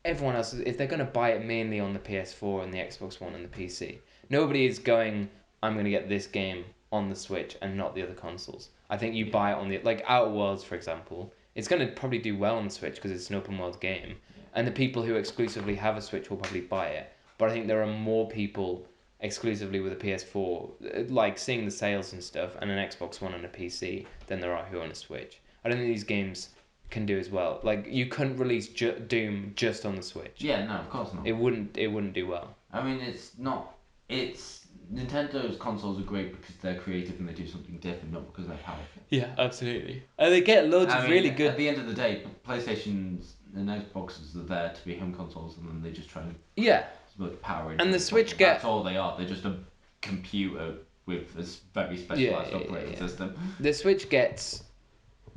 Everyone else, if they're gonna buy it mainly on the PS4 and the Xbox One and the PC, nobody is going. I'm gonna get this game on the Switch and not the other consoles. I think you buy it on the like Outer Worlds, for example. It's gonna probably do well on the Switch because it's an open world game, and the people who exclusively have a Switch will probably buy it. But I think there are more people exclusively with a PS4, like seeing the sales and stuff, and an Xbox One and a PC than there are who own a Switch. I don't think these games can do as well. Like you couldn't release Doom just on the Switch. Yeah, no, of course not. It wouldn't do well. I mean, it's not. It's Nintendo's consoles are great because they're creative and they do something different, not because they're powerful. Yeah, absolutely. And they get loads I of mean, really at good. the end of the day, PlayStations and Xboxes are there to be home consoles, and then they just try and Yeah, put power into and the it. Switch get. That's all they are. They're just a computer with a very specialized operating system. The Switch gets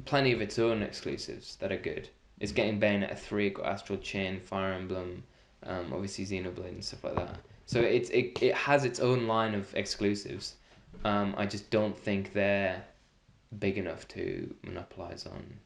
plenty of its own exclusives that are good. It's getting Bayonetta 3, got Astral Chain, Fire Emblem, obviously Xenoblade and stuff like that. So it has its own line of exclusives. I just don't think they're big enough to monopolize on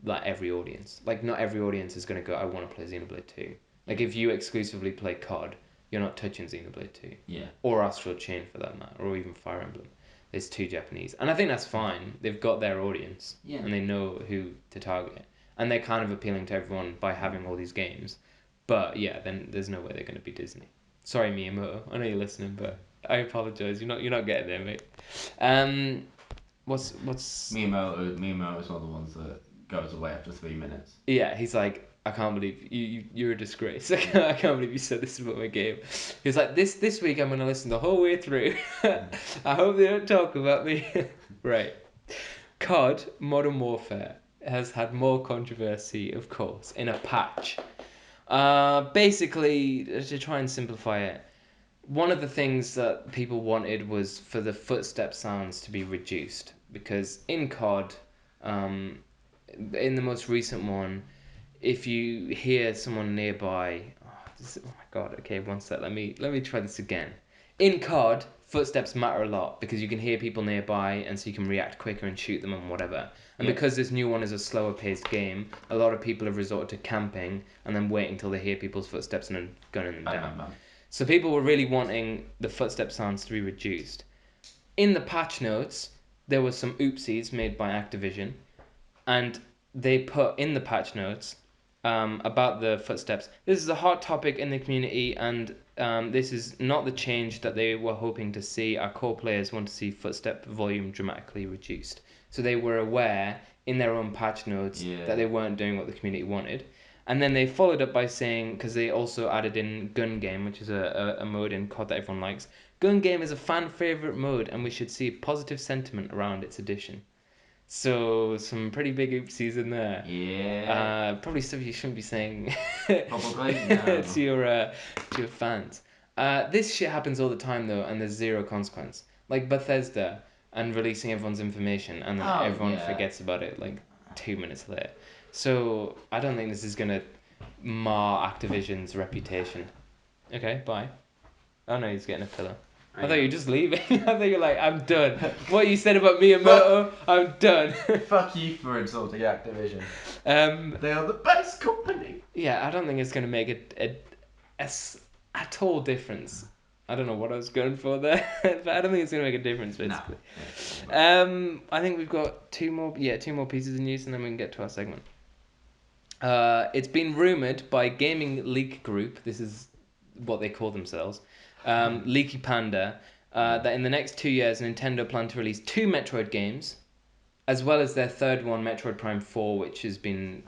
like every audience. Like not every audience is gonna go, I want to play Xenoblade 2. Like if you exclusively play COD, you're not touching Xenoblade 2. Yeah. Or Astral Chain for that matter, or even Fire Emblem. It's too Japanese. And I think that's fine. They've got their audience. Yeah. And they know who to target. And they're kind of appealing to everyone by having all these games. But yeah, then there's no way they're gonna be Disney. Sorry Miyamoto, I know you're listening, but I apologize. You're not getting there, mate. What's Miyamoto's one of the ones that goes away after 3 minutes. Yeah, he's like, I can't believe you're a disgrace. I can't believe you said this about my game. He's like, this week I'm gonna listen the whole way through. I hope they don't talk about me. Right. COD Modern Warfare has had more controversy, of course, in a patch. Basically, to try and simplify it, one of the things that people wanted was for the footstep sounds to be reduced because in COD, in the most recent one, if you hear someone nearby, oh my god, okay, one sec, let me try this again. In COD, footsteps matter a lot because you can hear people nearby and so you can react quicker and shoot them and whatever. And Yeah. because this new one is a slower paced game, a lot of people have resorted to camping and then waiting till they hear people's footsteps and then gunning them down. Bam. So people were really wanting the footstep sounds to be reduced. In the patch notes, there were some oopsies made by Activision, and they put in the patch notes about the footsteps. This is a hot topic in the community, and this is not the change that they were hoping to see. Our core players want to see footstep volume dramatically reduced. So they were aware in their own patch notes that they weren't doing what the community wanted. And then they followed up by saying, because they also added in Gun Game, which is a mode in COD that everyone likes. Gun Game is a fan favourite mode, and we should see positive sentiment around its addition. So some pretty big oopsies in there. Yeah. Probably stuff you shouldn't be saying Probably no. to your fans. This shit happens all the time though, and there's zero consequence. Like Bethesda and releasing everyone's information, and then everyone forgets about it like 2 minutes later. So I don't think this is gonna mar Activision's reputation. Okay, bye. Oh no, he's getting a pillow. I thought you were just leaving. I thought you were like, I'm done. What you said about Miyamoto, I'm done. Fuck you for insulting Activision. They are the best company. Yeah, I don't think it's gonna make at all difference. I don't know what I was going for there, but I don't think it's gonna make a difference basically. No. I think we've got two more pieces of news, and then we can get to our segment. It's been rumored by Gaming Leak Group. This is what they call themselves. Leaky Panda that in the next 2 years, Nintendo plan to release two Metroid games, as well as their third one, Metroid Prime 4, which has been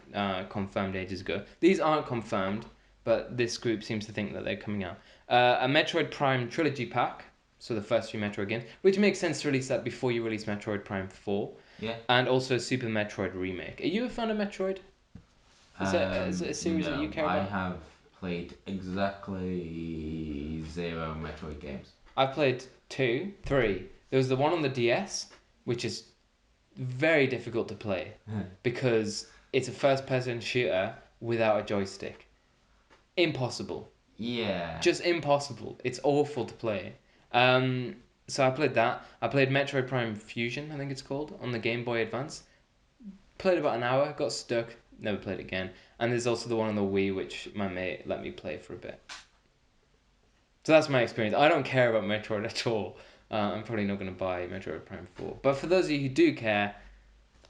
confirmed ages ago. These aren't confirmed, but this group seems to think that they're coming out. A Metroid Prime Trilogy Pack, so the first three Metroid games, which makes sense to release that before you release Metroid Prime 4. Yeah. And also Super Metroid Remake. Are you a fan of Metroid? Is it a series that you No, care I about? have played exactly 0 Metroid games. I've played two, three. There was the one on the DS, which is very difficult to play because it's a first-person shooter without a joystick. Impossible. Yeah. Just impossible. It's awful to play. So I played that. I played Metroid Prime Fusion, I think it's called, on the Game Boy Advance. Played about an hour, got stuck, never played it again. And there's also the one on the Wii, which my mate let me play for a bit. So that's my experience. I don't care about Metroid at all. I'm probably not going to buy Metroid Prime 4. But for those of you who do care,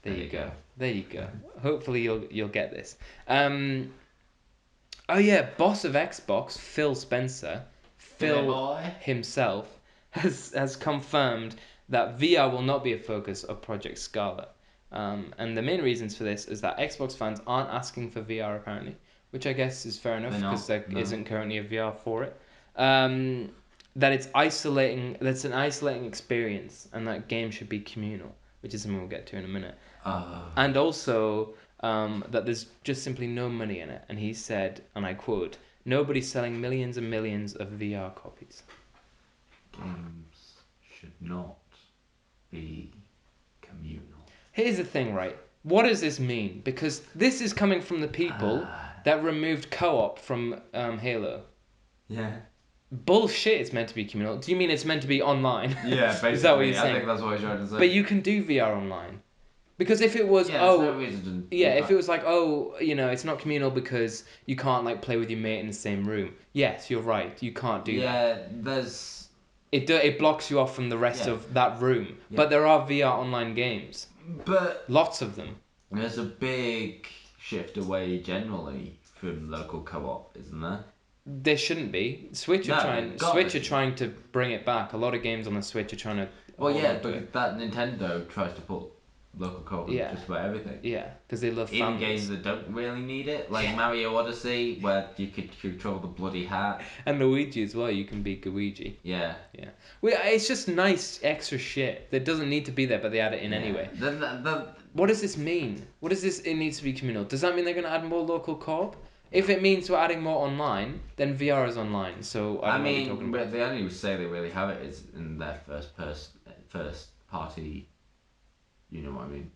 there you go. There you go. Hopefully you'll get this. Oh yeah, boss of Xbox, Phil Spencer, Phil himself has confirmed that VR will not be a focus of Project Scarlet. And the main reasons for this is that Xbox fans aren't asking for VR apparently, which I guess is fair enough because there isn't currently a VR for it. That it's isolating. That's an isolating experience, and that game should be communal, which is something we'll get to in a minute. And also that there's just simply no money in it. And he said, and I quote, "Nobody's selling millions and millions of VR copies." Games should not be communal. Here's the thing, right? What does this mean? Because this is coming from the people that removed co-op from Halo. Yeah. Bullshit, it's meant to be communal. Do you mean it's meant to be online? Yeah, basically. Is that what you're saying? I think that's what I tried to say. But you can do VR online. Because if it was, no reason to if it was like, it's not communal because you can't like play with your mate in the same room. Yes, you're right. You can't do that. Yeah, there's... It blocks you off from the rest of that room. Yeah. But there are VR online games. But... Lots of them. There's a big shift away generally from local co-op, isn't there? There shouldn't be. Switch are trying to bring it back. A lot of games on the Switch are trying to... Well, yeah, but that Nintendo tries to put local co-op in just about everything. Yeah, because they love even families. games that don't really need it, like Mario Odyssey, where you could control the bloody hat. And Luigi as well, you can be Luigi. Yeah. Yeah. Well, it's just nice extra shit that doesn't need to be there, but they add it in anyway. What does this mean? What does this, it needs to be communal? Does that mean they're going to add more local co-op? If it means we're adding more online, then VR is online, so I don't know what you're talking about. The only say they really have it is in their first party, you know what I mean?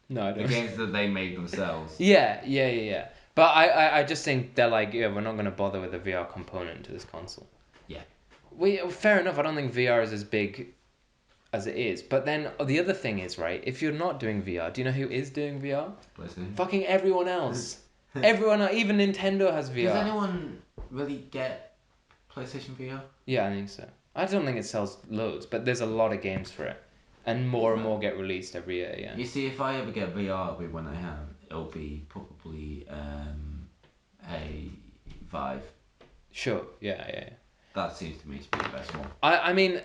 No, I don't. The games that they made themselves. Yeah. But I just think they're like, we're not going to bother with a VR component to this console. Yeah. Fair enough, I don't think VR is as big as it is. But then the other thing is, right, if you're not doing VR, do you know who is doing VR? PlayStation. Fucking everyone else. Everyone, even Nintendo has VR. Does anyone really get PlayStation VR? Yeah, I think so. I don't think it sells loads, but there's a lot of games for it. And more get released every year, yeah. You see, if I ever get VR, it'll be when I have. It'll be probably a Vive. Sure, yeah. That seems to me to be the best one. I mean,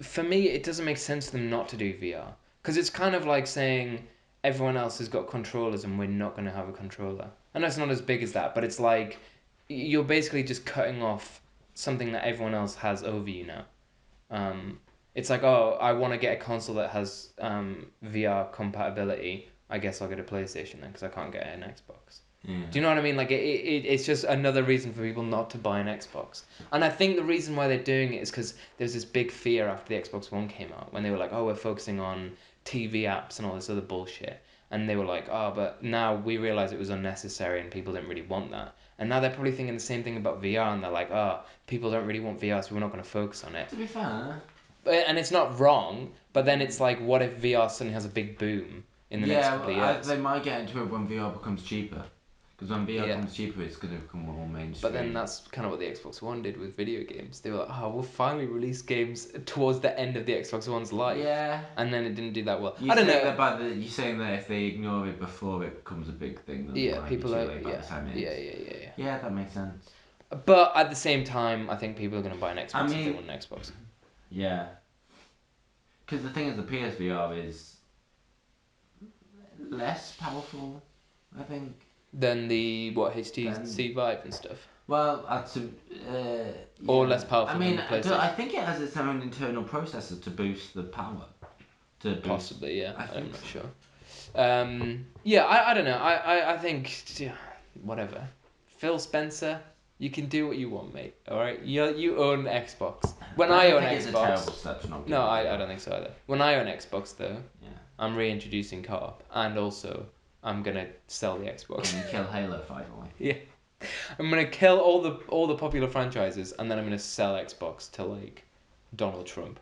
for me, it doesn't make sense for them not to do VR. Because it's kind of like saying everyone else has got controllers and we're not going to have a controller. I know it's not as big as that, but it's like you're basically just cutting off something that everyone else has over you now. It's like, I want to get a console that has VR compatibility. I guess I'll get a PlayStation then because I can't get an Xbox. Yeah. Do you know what I mean? Like it's just another reason for people not to buy an Xbox. And I think the reason why they're doing it is because there's this big fear after the Xbox One came out when they were like, we're focusing on TV apps and all this other bullshit. And they were like, but now we realize it was unnecessary and people didn't really want that. And now they're probably thinking the same thing about VR and they're like, people don't really want VR, so we're not going to focus on it. To be fair. And it's not wrong, but then it's like, what if VR suddenly has a big boom in the next couple of years? They might get into it when VR becomes cheaper. Because when VR becomes cheaper, it's going to become more mainstream. But then that's kind of what the Xbox One did with video games. They were like, we'll finally release games towards the end of the Xbox One's life. Yeah. And then it didn't do that well. I don't know. You're saying that if they ignore it before it becomes a big thing, then people are... Yeah. Yeah, that makes sense. But at the same time, I think people are going to buy an Xbox if they want an Xbox. Yeah. Because the thing is, the PSVR is less powerful, I think, Than the what than HTC Vive and stuff, well, or less yeah. I powerful than mean, the I PlayStation. think it has its own internal processor to boost the power. To boost, Possibly, yeah. I I'm think not so. sure. Yeah, I don't know. I think yeah, whatever. Phil Spencer, you can do what you want, mate. All right, you own Xbox. When I I don't own think it's a terrible Xbox, step to not no, give it I VR. don't think so either. When I own Xbox though, Yeah. I'm reintroducing co-op, and also I'm gonna sell the Xbox. Can you kill Halo finally? Yeah, I'm gonna kill all the popular franchises, and then I'm gonna sell Xbox to like Donald Trump,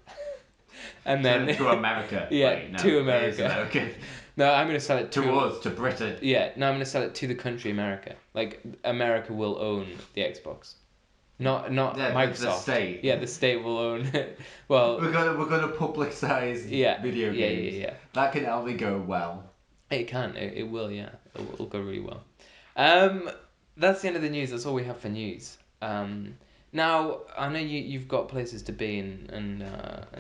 and then To America. yeah, Wait, no, to it is America. American. No, I'm gonna sell it To to us, to Britain. yeah. No, I'm gonna sell it to the country America. Like America will own the Xbox, not Yeah, the Microsoft. state. Yeah, the state will own it. Well, We're gonna publicize yeah, video yeah, yeah, games. yeah. That can only go well. It can. It will. Yeah. It'll go really well. Um, that's the end of the news. That's all we have for news. Now I know you've got places to be and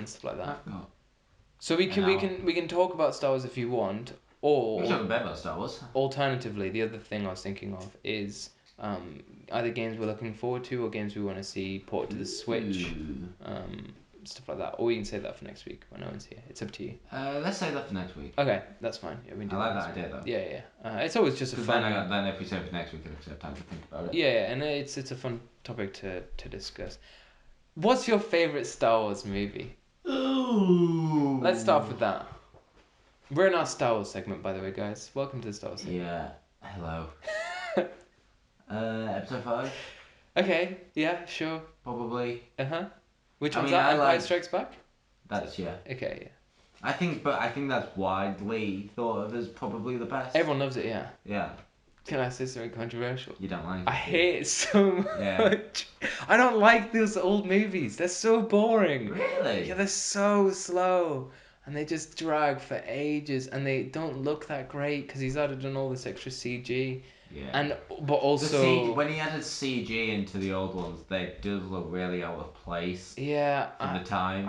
stuff like that. I've got So we an can we hour. can we can talk about Star Wars if you want, We can or talk a bit about Star Wars. alternatively, the other thing I was thinking of is either games we're looking forward to or games we want to see ported to the Switch, Ooh. stuff like that. Or we can save that for next week when no one's here. It's up to you. Let's save that for next week. Okay, that's fine. Yeah, we can I do like next that week. idea though. Yeah, yeah. It's always just a Because fun. then if we save it for next week, it'll have time to think about it. Yeah, yeah, and it's a fun topic to discuss. What's your favorite Star Wars movie? Ooh. Let's start with that. We're in our Star Wars segment, by the way, guys. Welcome to the Star Wars segment. Yeah. Hello. Episode 5, Okay, yeah, sure. probably. Uh-huh. Which I one's mean, that? I Empire like- Strikes Back? That's yeah. Okay, yeah. I think that's widely thought of as probably the best. Everyone loves it, yeah. Yeah. Can I say something controversial? You don't like it. I hate it so Yeah. much. I don't like those old movies. They're so boring. Really? Yeah, they're so slow. And they just drag for ages. And they don't look that great because he's added in all this extra CG. Yeah. And but also when he added CG into the old ones, they do look really out of place yeah, for the time.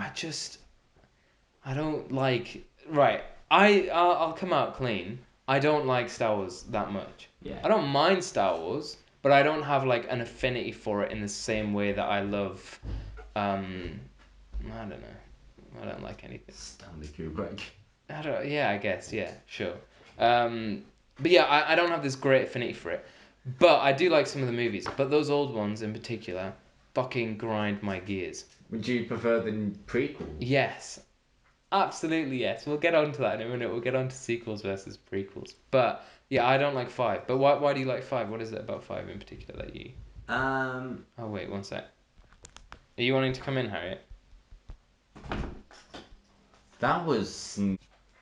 I don't like right. I'll come out clean. I don't like Star Wars that much. Yeah. I don't mind Star Wars, but I don't have like an affinity for it in the same way that I love. I don't know. I don't like anything. Stanley Kubrick. I don't. Yeah, I guess. Yeah, sure. But yeah, I don't have this great affinity for it. But I do like some of the movies. But those old ones in particular, fucking grind my gears. Would you prefer the prequel? Yes, absolutely yes. We'll get on to that in a minute. We'll get on to sequels versus prequels. But yeah, I don't like 5. But why do you like 5? What is it about 5 in particular that you... Oh, wait, one sec. Are you wanting to come in, Harriet? That was.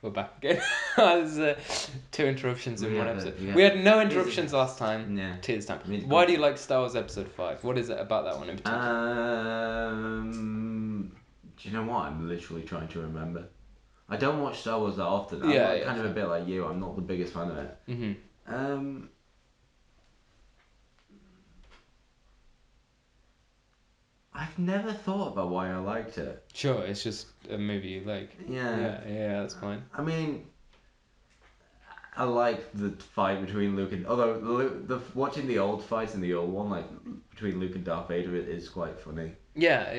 We're back again. There's 2 interruptions in We one had episode. the- We had no interruptions last time. Yeah. To this time. We need to Why go- do you like Star Wars Episode 5? What is it about that one in particular? Do you know what? I'm literally trying to remember. I don't watch Star Wars that often. I'm Yeah, like, yeah, kind of a fair. bit like you. I'm not the biggest fan of it. Mm-hmm. I've never thought about why I liked it. Sure, it's just a movie you like. Yeah. Yeah, that's fine. I mean, I like the fight between Luke and although watching the old fights in the old one, like between Luke and Darth Vader, it is quite funny. Yeah,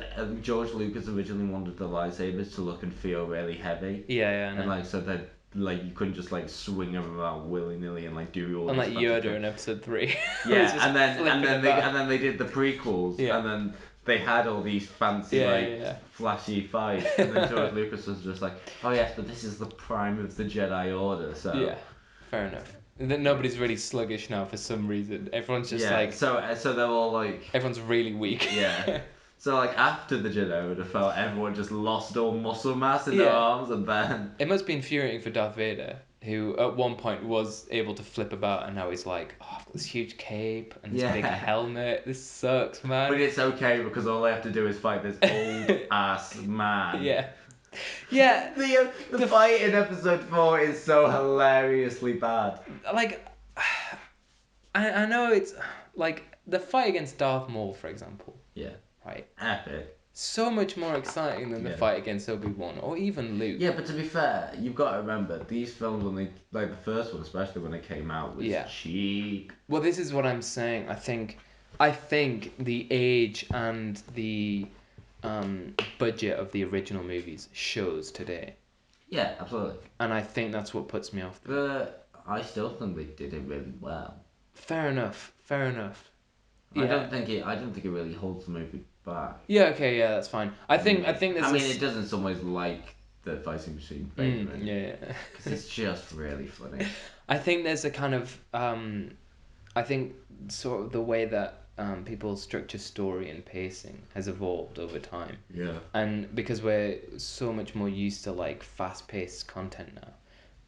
Because George Lucas originally wanted the lightsabers to look and feel really heavy, Yeah, I know. and like so that like you couldn't just like swing them around willy nilly and like do all. Unlike this fancy Yoda stuff. in Episode 3. Yeah, and then they did the prequels, Yeah. and then they had all these fancy flashy fights, and then George Lucas was just like, oh yes, but this is the prime of the Jedi Order, so Yeah, fair enough. And then nobody's really sluggish now for some reason. Everyone's just yeah, like so they're all like everyone's really weak. yeah. So like after the Jedi Order fell, everyone just lost all muscle mass in their Yeah. arms, and then It must be infuriating for Darth Vader, who at one point was able to flip about, and now he's like, oh, I've got this huge cape and this big Yeah. helmet. This sucks, man. but it's okay because all they have to do is fight this old ass man. Yeah. Yeah, The fight in episode 4 is so hilariously bad. like, I know it's like the fight against Darth Maul, for example, Yeah. right? Epic. so much more exciting than the Yeah. fight against Obi-Wan or even Luke. Yeah, but to be fair, you've got to remember these films when they like the first one, especially when it came out, was Yeah. cheap. Well, this is what I'm saying. I think the age and the budget of the original movies shows today, Yeah, absolutely. and I think that's what puts me off them. But I still think they did it really well. Fair enough. Fair enough. I Yeah. don't think it. I don't think it really holds the movie back. Yeah. Okay. Yeah. That's fine. I think there's I mean, this. it does in some ways like the fighting between Vader Mm, and yeah. because it's just really funny. I think there's a kind of I think sort of the way that people structure story and pacing has evolved over time. Yeah. And because we're so much more used to like fast paced content now,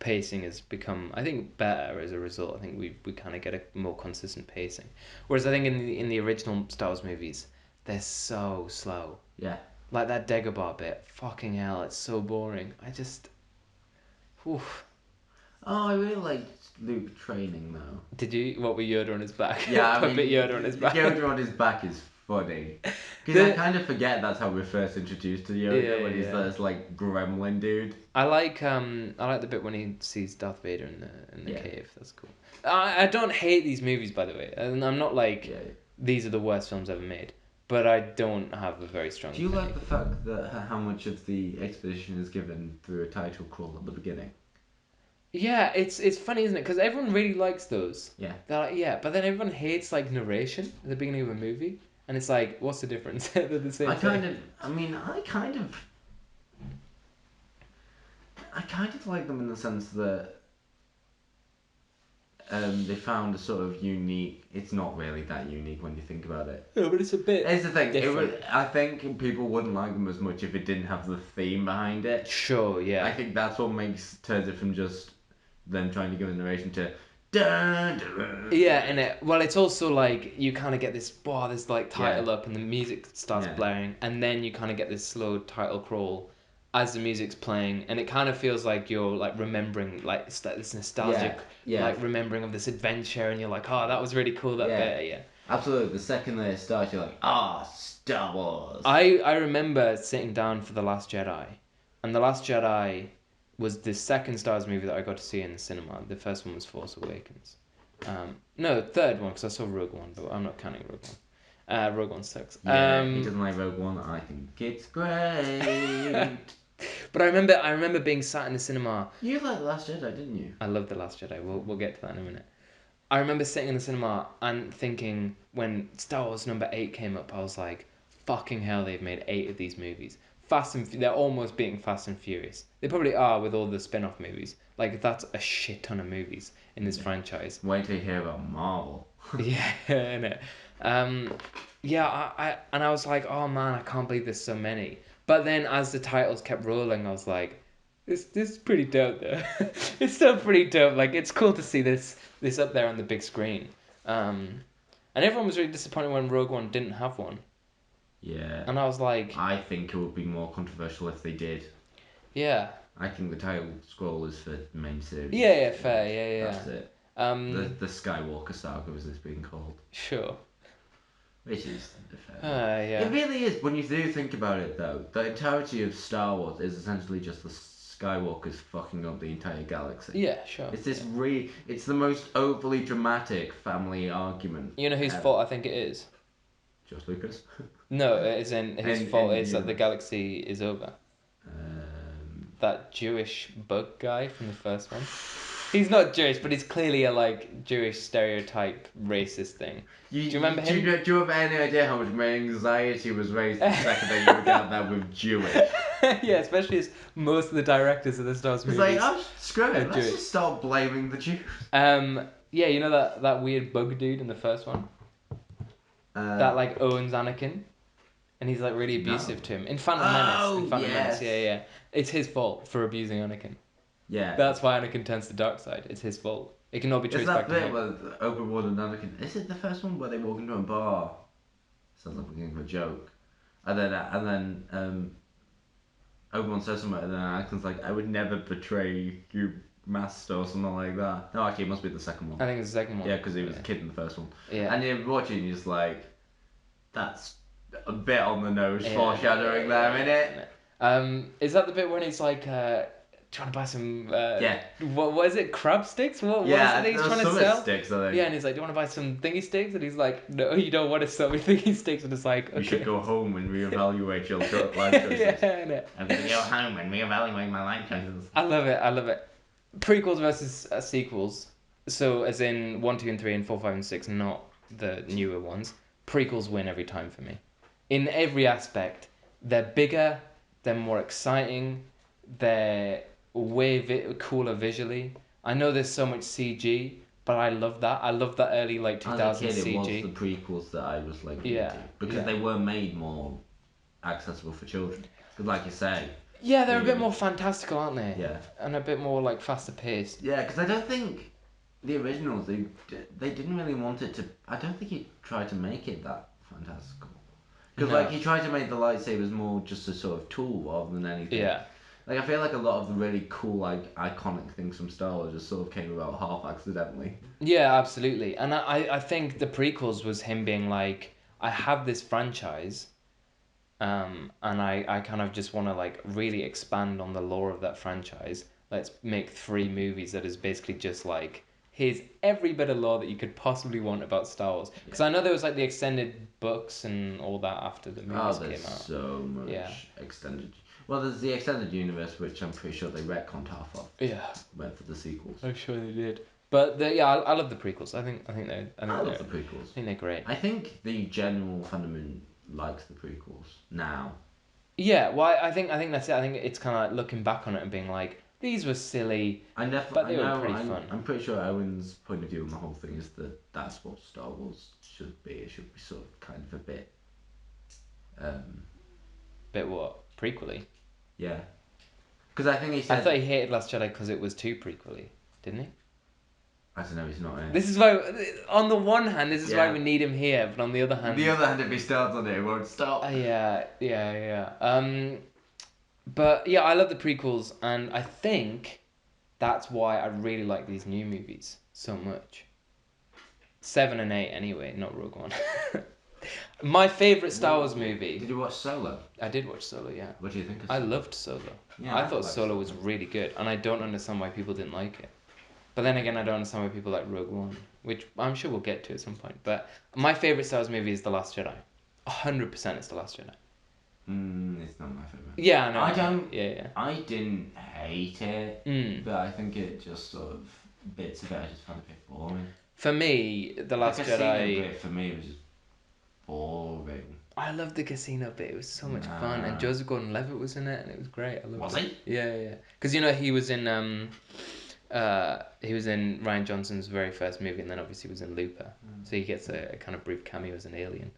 pacing has become, I think, better as a result. I think we kind of get a more consistent pacing. Whereas I think in the original Star Wars movies, they're so slow. Yeah. Like that Dagobah bit, fucking hell, it's so boring. Whew. Oh, I really liked Luke training though. Did you? What were Yoda on his back? Yeah, I Puppet mean, Yoda on his back. Yoda on his back is funny. Because I The, kind of forget that's how we're first introduced to Yoda when he's yeah. this like gremlin dude. I like the bit when he sees Darth Vader in the Yeah. cave. That's cool. I don't hate these movies, by the way, and I'm not like Yeah. these are the worst films ever made, but I don't have a very strong Do you opinion. like the fact that how much of the exposition is given through a title crawl at the beginning? Yeah, it's funny, isn't it? Because everyone really likes those. Yeah. They're like, yeah, but then everyone hates like narration at the beginning of a movie, and it's like, what's the difference? They're the same I thing. kind of like them in the sense that they found a sort of unique. It's not really that unique when you think about it. No, but it's a bit. Here's the thing. Different. I think people wouldn't like them as much if it didn't have the theme behind it. Sure, yeah. I think that's what turns it from just them trying to give a narration to. Dun, dun, dun. Yeah, and it's also like you kind of get this this like title Yeah. up and the music starts Yeah. blaring, and then you kind of get this slow title crawl as the music's playing, and it kind of feels like you're like remembering like this nostalgic Yeah. like remembering of this adventure, and you're like, oh, that was really cool that Yeah. bit. Yeah. Absolutely. The second that it starts, you're like, Star Wars. I remember sitting down for The Last Jedi, and The Last Jedi was the second Star Wars movie that I got to see in the cinema. The first one was Force Awakens. No, third one because I saw Rogue One, but I'm not counting Rogue One. Rogue One sucks. Yeah, he doesn't like Rogue One. I think it's great. But I remember being sat in the cinema. You liked The Last Jedi, didn't you? I love The Last Jedi. We'll get to that in a minute. I remember sitting in the cinema and thinking when Star Wars number 8 came up, I was like, fucking hell, they've made 8 of these movies. They're almost beating Fast and Furious. They probably are with all the spin-off movies. Like, that's a shit ton of movies in this franchise. Wait till you hear about Marvel. Yeah, innit? Yeah, I was like, oh man, I can't believe there's so many. But then as the titles kept rolling, I was like, this is pretty dope though. It's still pretty dope. Like it's cool to see this up there on the big screen. And everyone was really disappointed when Rogue One didn't have one. Yeah. And I was like, I think it would be more controversial if they did. yeah. I think the title scroll is for the main series. Yeah, fair, yeah. That's it. The Skywalker saga, as it's being called. Sure. Which is fair. Yeah. It really is. When you do think about it, though, the entirety of Star Wars is essentially just the Skywalkers fucking up the entire galaxy. Yeah, sure. It's this It's the most overly dramatic family argument. You know whose fault I think it is? George Lucas. No, it's in his fault is that the universe. galaxy is over. That Jewish bug guy from the first one. He's not Jewish, but he's clearly a like Jewish stereotype racist thing. Do you remember him? Do you have any idea how much my anxiety was raised the second that you began that with Jewish? Yeah, especially as most of the directors of the Star Wars It's movies. like, oh, screw it, let's Jewish. just start blaming the Jews. Yeah, you know that weird bug dude in the first one that like owns Anakin, and he's like really abusive to him in Phantom Menace. In Phantom Menace, yeah. It's his fault for abusing Anakin. Yeah. That's why Anakin turns to the dark side. It's his fault. It can all be Is traced that back to bit him. where Obi-Wan and Anakin... Is it the first one where they walk into a bar? Sounds like we're getting a joke. And then Obi-Wan says something, and then Anakin's like, I would never betray you, master, or something like that. No, actually, it must be the second one. I think it's the second one. Yeah, because he was a kid in the first one. Yeah. And you're watching, you're just like, that's a bit on the nose Yeah, foreshadowing there, innit? Is that the bit when he's like trying to buy some Yeah. what is it, crab sticks? What is it Yeah, that he's there was trying to some sell? sticks, I Yeah, think. and he's like, "Do you want to buy some thingy sticks?" And he's like, "No, you don't want to sell me thingy sticks." And it's like, We should okay. go home and reevaluate your life choices. Yeah, no. I'm gonna go home and reevaluate my life choices. I love it. I love it. Prequels versus sequels. So, as in 1, 2, and 3, and 4, 5, and 6, not the newer ones. Prequels win every time for me. In every aspect. They're bigger, they're more exciting, they're way cooler visually. I know there's so much CG, but I love that. I love that early, like, As a 2000s kid, it was the CG. prequels that I was like Yeah, into because yeah. they were made more accessible for children. Because, like you say, Yeah, they're a bit the more fantastical, aren't they? yeah, And a bit more, like, faster paced. yeah. Because I don't think the originals they didn't really want it to. I don't think he tried to make it that fantastical. Because like No. he tried to make the lightsabers more just a sort of tool rather than anything. Yeah. Like I feel like a lot of the really cool, like iconic things from Star Wars just sort of came about half accidentally. Yeah, absolutely. And I think the prequels was him being like, I have this franchise, and I kind of just want to like really expand on the lore of that franchise. Let's make 3 movies that is basically just like, here's every bit of lore that you could possibly want about Star Wars. Because Yeah. I know there was like the extended books and all that after the Oh, movies there's came out. so Yeah. much extended. Well, there's the extended universe, which I'm pretty sure they retconned half of. Yeah, Went for the sequels. I'm sure they did. But yeah, I love the prequels. I love the prequels. I think they're great. I think the general fundament likes the prequels now. Yeah, well, I think that's it. I think it's kind of like looking back on it and being like, these were silly, but I they were know. pretty fun. I'm pretty sure Owen's point of view on the whole thing is that that's what Star Wars should be. It should be sort of kind of a bit. Um, Bit what? Prequely? yeah. Because I think he I said. thought he hated Last Jedi because it was too prequely, didn't he? I don't know. He's not in. This is why, on the one hand, this is why Yeah. we need him here, but on the other hand, The other hand, if he starts on it, it won't stop. yeah. But yeah, I love the prequels, and I think that's why I really like these new movies so much. 7 and 8, anyway, not Rogue One. My favorite Star Wars movie. Did you watch Solo? I did watch Solo, yeah. What do you think of I Solo? loved Solo. Yeah, I I thought liked Solo Solo. was really good, and I don't understand why people didn't like it. But then again, I don't understand why people like Rogue One, which I'm sure we'll get to at some point. But my favorite Star Wars movie is The Last Jedi. 100% it's The Last Jedi. It's not my favorite. Yeah, I know. I don't. Yeah. I didn't hate it, Mm. but I think it just sort of bits of it I just found a bit boring. For me, The Last The casino Jedi. bit for me was just boring. I loved the casino bit. It was so much fun, and Nah. Joseph Gordon-Levitt was in it, and it was great. I loved Was it. he? Yeah. Because he was in Ryan Johnson's very first movie, and then obviously was in Looper. So he gets a kind of brief cameo as an alien.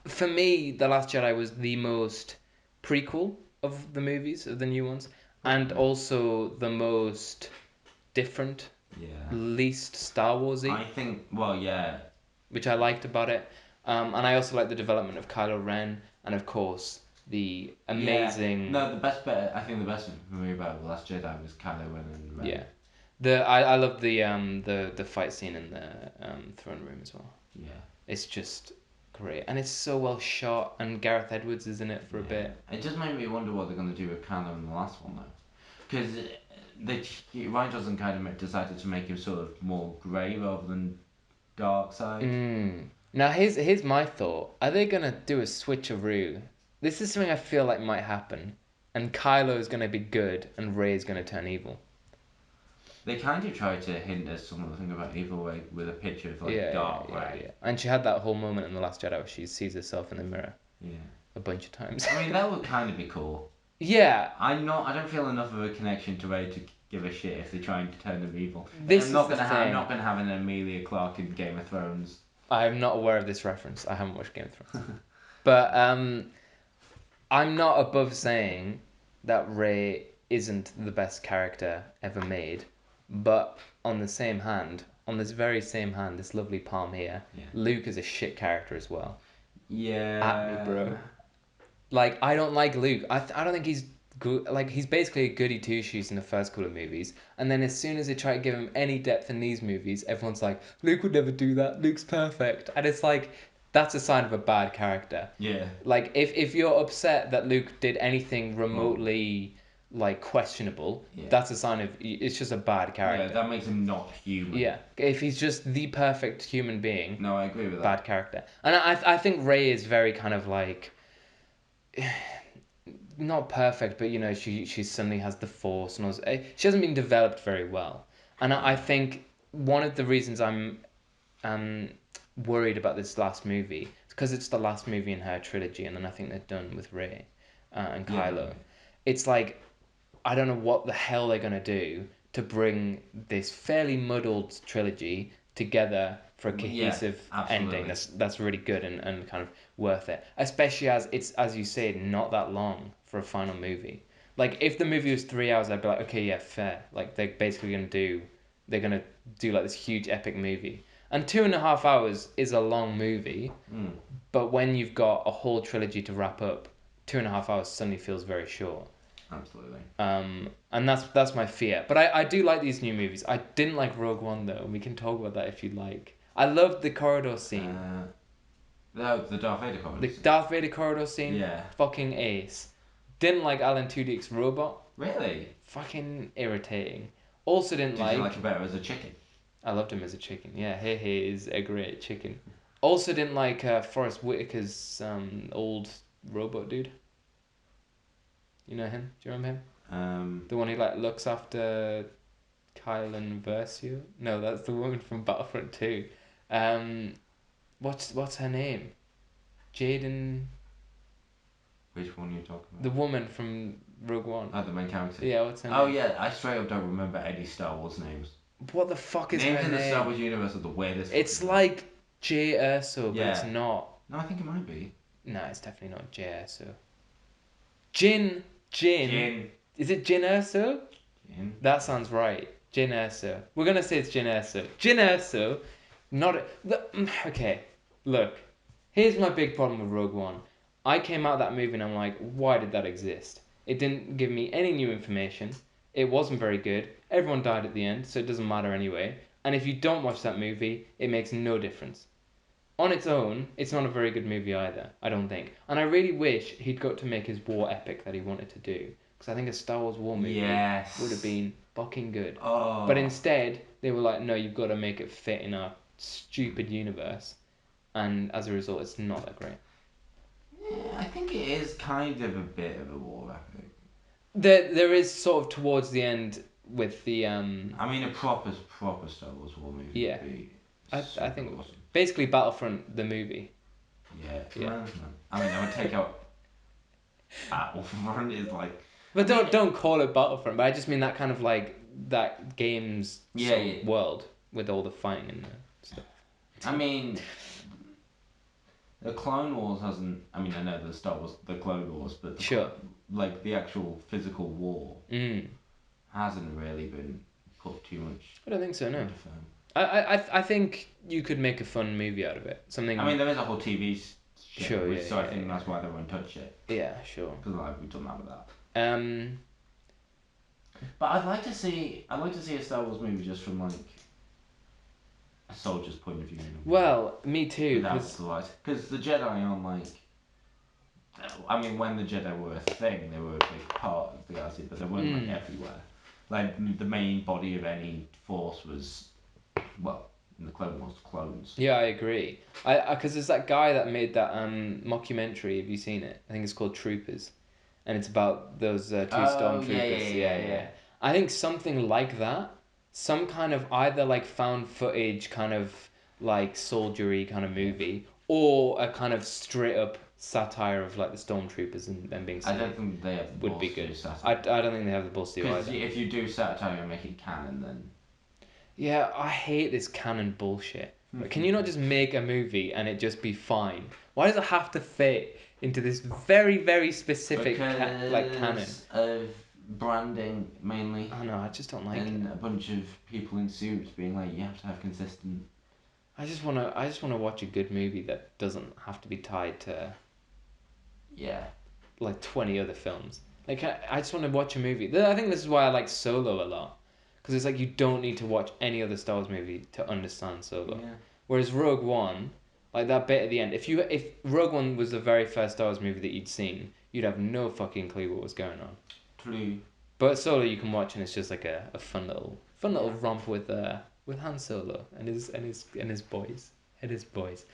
For me, The Last Jedi was the most prequel of the movies, of the new ones, and also the most different, Yeah. least Star Warsy, I think. Well, yeah. which I liked about it. And I also liked the development of Kylo Ren, and of course the amazing. Yeah. No, the best bit. I think the best for me about The Last Jedi was Kylo Ren and Rey. Yeah, I love the fight scene in the throne room as well. Yeah. It's just great, and it's so well shot, and Gareth Edwards is in it for a bit. It just made me wonder what they're going to do with Kylo in the last one though, because Ryan Johnson kind of decided to make him sort of more grey rather than dark side. Now here's my thought: are they gonna do a switcheroo? This is something I feel like might happen, and Kylo is gonna be good, and Rey is gonna turn evil. They kind of tried to hint at something about evil Rey with a picture of dark Rey. Yeah. And she had that whole moment in The Last Jedi where she sees herself in the mirror Yeah. a bunch of times. I mean, that would kind of be cool. Yeah. I don't feel enough of a connection to Rey to give a shit if they're trying to turn them evil. I'm not gonna have an Amelia Clarke in Game of Thrones. I'm not aware of this reference. I haven't watched Game of Thrones. But I'm not above saying that Rey isn't the best character ever made. But on the same hand, on this very same hand, this lovely palm here, Luke is a shit character as well. Yeah. At me, bro. Like, I don't like Luke. I don't think he's good. Like, he's basically a goody two shoes in the first couple of movies, and then as soon as they try to give him any depth in these movies, everyone's like, Luke would never do that. Luke's perfect, and it's like, that's a sign of a bad character. Yeah. Like if you're upset that Luke did anything Wrong. remotely like questionable, Yeah. that's a sign of it's just a bad Yeah, character. that makes him not human. Yeah, if he's just the perfect human being, No, I agree with bad that. character. And I think Rey is very kind of like not perfect, but you know she suddenly has the Force and all this. She hasn't been developed very well, and I Yeah. think one of the reasons I'm um worried about this last movie is because it's the last movie in her trilogy, and then I think they're done with Rey and Yeah. Kylo. It's like I don't know what the hell they're gonna do to bring this fairly muddled trilogy together for a Yeah, cohesive ending absolutely. that's really good and kind of worth it. Especially as it's, as you say, not that long for a final movie. Like if the movie was 3 hours, I'd be like, okay, yeah, fair. Like they're gonna do like this huge epic movie. And 2.5 hours is a long movie, Mm, but when you've got a whole trilogy to wrap up, 2.5 hours suddenly feels very short. absolutely. And that's my fear. But I do like these new movies. I didn't like Rogue One though, and we can talk about that if you'd like. I loved the corridor scene. Uh, the Darth Vader The comments. Darth Vader corridor scene, Yeah. fucking ace. Didn't like Alan Tudyk's robot, Really? fucking irritating. Also didn't Did you like like. it better as a chicken? I loved him as a chicken. Yeah, he is a great chicken. Also didn't like Forrest Whitaker's old robot dude. You know him? Do you remember him? Um, The one who like looks after Kyle and Versio? No, that's the woman from Battlefront 2. Um, what's her name? Jaden, which one are you talking the about? woman from Rogue One. Oh, the main character. Yeah, what's her Oh name? yeah, I straight up don't remember any Star Wars names. What the fuck is Names her in the Star name? Wars universe are the weirdest It's fucking thing. like J Urso, but it's Yeah. not. No, I think it might be. No, it's definitely not J Urso. Jin. Jin. Is it Jin Urso? Jin. That sounds right. Jin Erso. We're gonna say it's Jin Erso. Jin Erso, not okay. Look, here's my big problem with Rogue One. I came out of that movie and I'm like, why did that exist? It didn't give me any new information. It wasn't very good. Everyone died at the end, so it doesn't matter anyway. And if you don't watch that movie, it makes no difference. On its own, it's not a very good movie either, I don't think. And I really wish he'd got to make his war epic that he wanted to do. Because I think a Star Wars war movie would have Yes. been fucking good. But Oh. instead, they were like, no, you've got to make it fit in our stupid universe. And as a result, it's not that great. Yeah, I think it is kind of a bit of a war epic. There is sort of towards the end with the I mean, a proper Star Wars war movie yeah, would be I super think awesome. basically Battlefront the movie. Yeah. Yeah. I mean, I would take out Battlefront is like. But I mean, don't call it Battlefront. But I just mean that kind of like that game's Yeah, sort of yeah. world with all the fighting and the stuff. I mean, the Clone Wars hasn't. I mean, I know the Star Wars, the Clone Wars, but Sure. like the actual physical war Mm. hasn't really been put too much I don't think so. No. into film. I think you could make a fun movie out of it. Something. I mean, there is a whole TV show, Sure, which, yeah, so I yeah, think yeah. that's why they won't touch it Yeah. Sure. because like we've done that with that. Um. But I'd like to see a Star Wars movie just from like a soldier's point of view. Well, me too. Without Cause the light, because the Jedi aren't like. I mean, when the Jedi were a thing, they were a big part of the galaxy, but they weren't like everywhere. Like the main body of any force was, well, in the Clone Wars, clones. yeah, I agree. I because there's that guy that made that mockumentary. Have you seen it? I think it's called Troopers, and it's about those two Oh stormtroopers. yeah. I think something like that, some kind of either like found footage kind of like soldiery kind of movie, or a kind of straight up satire of like the stormtroopers and them being I silly don't think they have the would balls be to do good. I satire. don't think they have the balls to do Because either. if you do satire and make it canon, then Yeah, I hate this canon bullshit. Can you not just make a movie and it just be fine? Why does it have to fit into this very, very specific like canon? because of branding mainly, I know, I just don't like it. and a bunch of people in suits being like, you have to have consistent. I just wanna watch a good movie that doesn't have to be tied to Yeah. like 20 other films. Like I just want to watch a movie. I think this is why I like Solo a lot, because it's like you don't need to watch any other Star Wars movie to understand Solo. Yeah. Whereas Rogue One, Like that bit at the end. If Rogue One was the very first Star Wars movie that you'd seen, you'd have no fucking clue what was going on. True. But Solo you can watch and it's just like a fun little Yeah. romp with Han Solo and his boys. And his boys.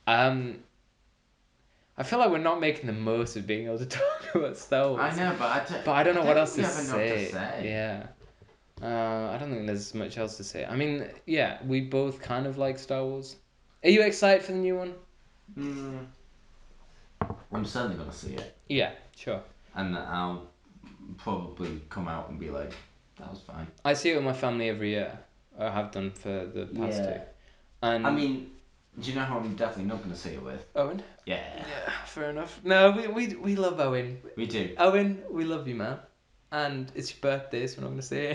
Um I feel like we're not making the most of being able to talk about Star I Wars. know, But I don't know what think else we to have enough to say. say. Yeah. I don't think there's much else to say. I mean, yeah, we both kind of like Star Wars. Are you excited for the new one? Mm, I'm certainly gonna see it, Yeah, sure. and I'll probably come out and be like, "That was fine." I see it with my family every year. I have done for the past two. Yeah. And I mean, do you know who I'm definitely not gonna see it with? Owen? Yeah. Yeah, fair enough. No, we love Owen. We do. Owen, we love you, man. And it's your birthday, so we're not going to say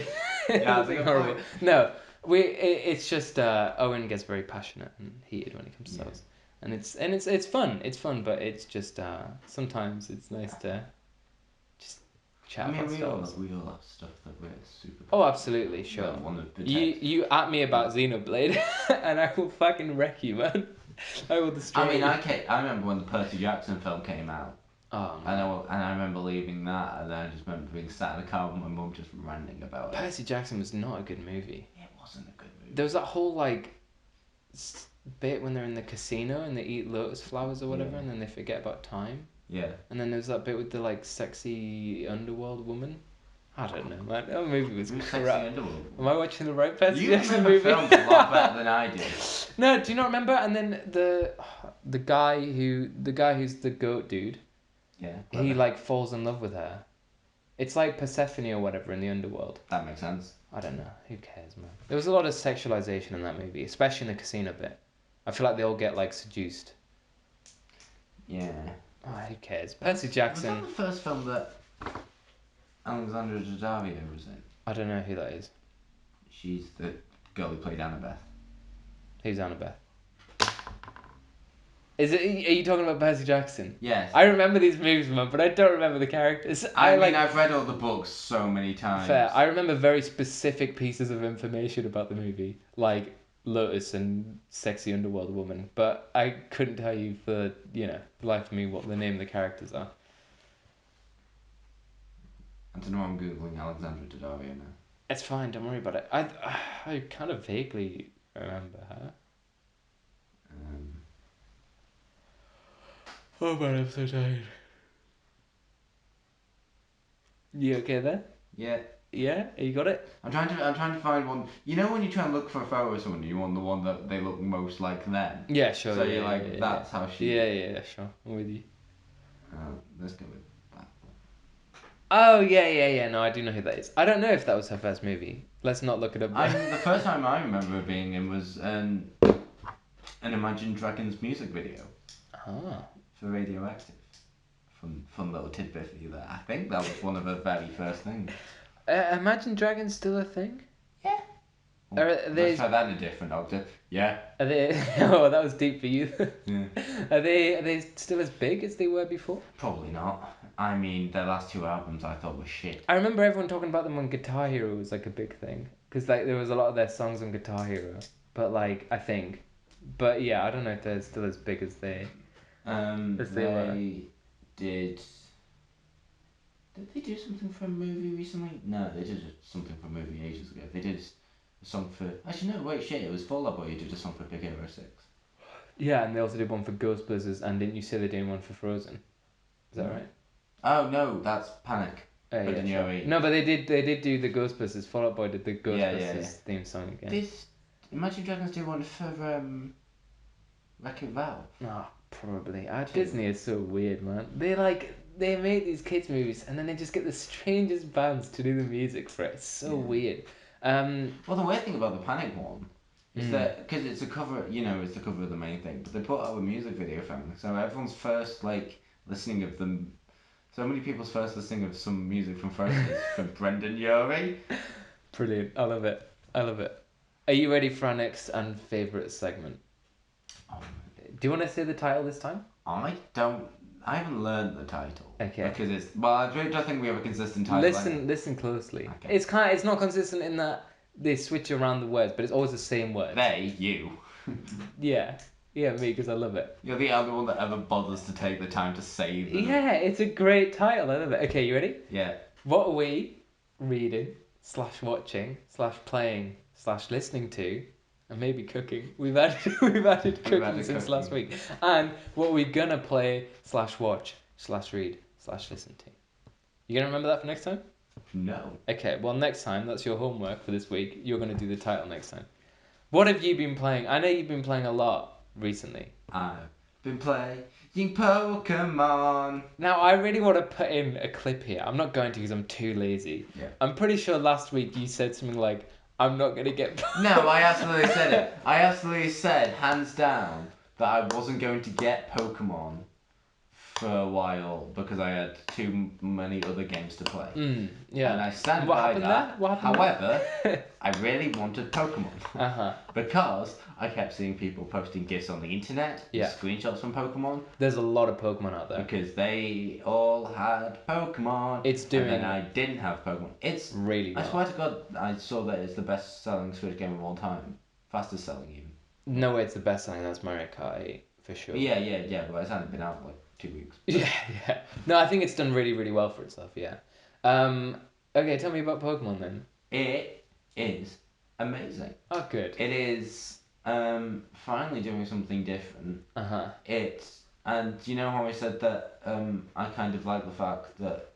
Yeah, that's a anything good horrible. point. No, it's just Owen gets very passionate and heated when it comes to Star Wars. And it's fun. It's fun, but it's just sometimes it's nice to just chat I mean, about Star Wars. we all have stuff that we're super. Oh, absolutely, sure. Well, one of the You at me about Xenoblade, and I will fucking wreck you, man. I will destroy I mean, you. I remember when the Percy Jackson film came out, Oh, and man. I remember leaving that, and then I just remember being sat in the car with my mum just ranting about it. Percy Jackson was not a good movie. It wasn't a good movie. There was that whole like bit when they're in the casino and they eat lotus flowers or whatever, Yeah. and then they forget about time. Yeah. And then there's that bit with the like sexy underworld woman. I don't know, man. That movie was Who's Sexy crap. Underworld? Am I watching the right Percy You Jackson remember movie? films a lot better than I do. No, do you not remember? And then the guy who's the goat dude, Yeah. he Clever. like falls in love with her. It's like Persephone or whatever in the underworld. That makes sense. I don't know. Who cares, man? There was a lot of sexualization in that movie, especially in the casino bit. I feel like they all get like seduced. Yeah. Oh, who cares? Percy Was Jackson. that the first film that Alexandra Daddario was in? I don't know who that is. She's the girl who played Annabeth. Who's Annabeth? Is it? Are you talking about Percy Jackson? Yes. I remember these movies, man, but I don't remember the characters. I mean, like. I've read all the books so many times. Fair. I remember very specific pieces of information about the movie, like Lotus and Sexy Underworld Woman, but I couldn't tell you for the life of me what the name of the characters are. I don't know. I'm googling Alexandra Daddario now. It's fine. Don't worry about it. I kind of vaguely remember her. Oh man, I'm so tired. You okay there? Yeah. Yeah, you got it. I'm trying to find one. You know when you try and look for a photo of someone, you want the one that they look most like them. Yeah, sure. So yeah, you're yeah, like, yeah, that's how she. Yeah, sure. I'm with you. Let's go with that. Oh yeah. No, I do know who that is. I don't know if that was her first movie. Let's not look it up. The first time I remember being in was an Imagine Dragons music video Ah. for Radioactive. Fun little tidbit for you there. I think that was one of her very first things. Imagine Dragons still a thing? Yeah. Let's try that in a different octave. Yeah. Are they? Oh, that was deep for you. Yeah. Are they still as big as they were before? Probably not. I mean, their last two albums I thought were shit. I remember everyone talking about them on Guitar Hero was like a big thing because like there was a lot of their songs on Guitar Hero, but like I think, but yeah, I don't know if they're still as big as they. As they were. They did. Did they do something for a movie recently? No, they did something for a movie ages ago. They did a song for. Actually, no, wait, shit. It was Fall Out Boy who did a song for Big Hero 6. Yeah, and they also did one for Ghostbusters, and didn't you say they did one for Frozen? Is that right? Oh no, that's Panic. Yeah, But then sure. you No, but they did do the Ghostbusters. Fall Out Boy did the Ghostbusters Yeah. theme song again. Did Imagine Dragons do one for Wreck-It Ralph? Oh, probably. Disney is so weird, man. They make these kids movies and then they just get the strangest bands to do the music for it. It's so weird. Well, the weird thing about the Panic one is that because it's a cover, it's the cover of the main thing, but they put out a music video from it, so everyone's first listening of them. So many people's first listening of some music from Frozen is from Brendan Urie. Brilliant. I love it. Are you ready for our next and favourite segment? Do you want to say the title this time? I haven't learned the title. Okay. Because I don't think we have a consistent title. Listen closely. Okay. It's not consistent in that they switch around the words, but it's always the same word. They, you. Yeah. Yeah, me, because I love it. You're the only one that ever bothers to take the time to save them. Yeah, it's a great title. I love it. Okay, you ready? Yeah. What are we reading slash watching slash playing slash listening to, and maybe cooking? We've added cooking added since cooking. last week. And what we're gonna play slash watch slash read slash listen to. You gonna remember that for next time? No. Okay, well next time, that's your homework for this week. You're gonna do the title next time. What have you been playing? I know you've been playing a lot recently. I've been playing Pokemon. Now, I really want to put in a clip here. I'm not going to because I'm too lazy. Yeah. I'm pretty sure last week you said something like, I'm not going to get... No, I absolutely said it. I absolutely said, hands down, that I wasn't going to get Pokemon for a while because I had too many other games to play. Yeah. And I stand What by happened that. there? What happened However, there? I really wanted Pokemon. Uh-huh. Because I kept seeing people posting gifs on the internet, Yeah. screenshots from Pokemon, There's a lot of Pokemon out there. because they all had Pokemon. It's doing... And then I didn't have Pokemon. It's really well. I swear to God, I saw that it's the best selling Switch game of all time. Fastest selling even. No way it's the best selling. That's Mario Kart 8, for sure. But yeah, but it's only been out for like 2 weeks. Yeah. No, I think it's done really, really well for itself, yeah. Okay, tell me about Pokemon then. It is amazing. Oh, good. It is finally doing something different. Uh-huh. And you know how I said that I kind of like the fact that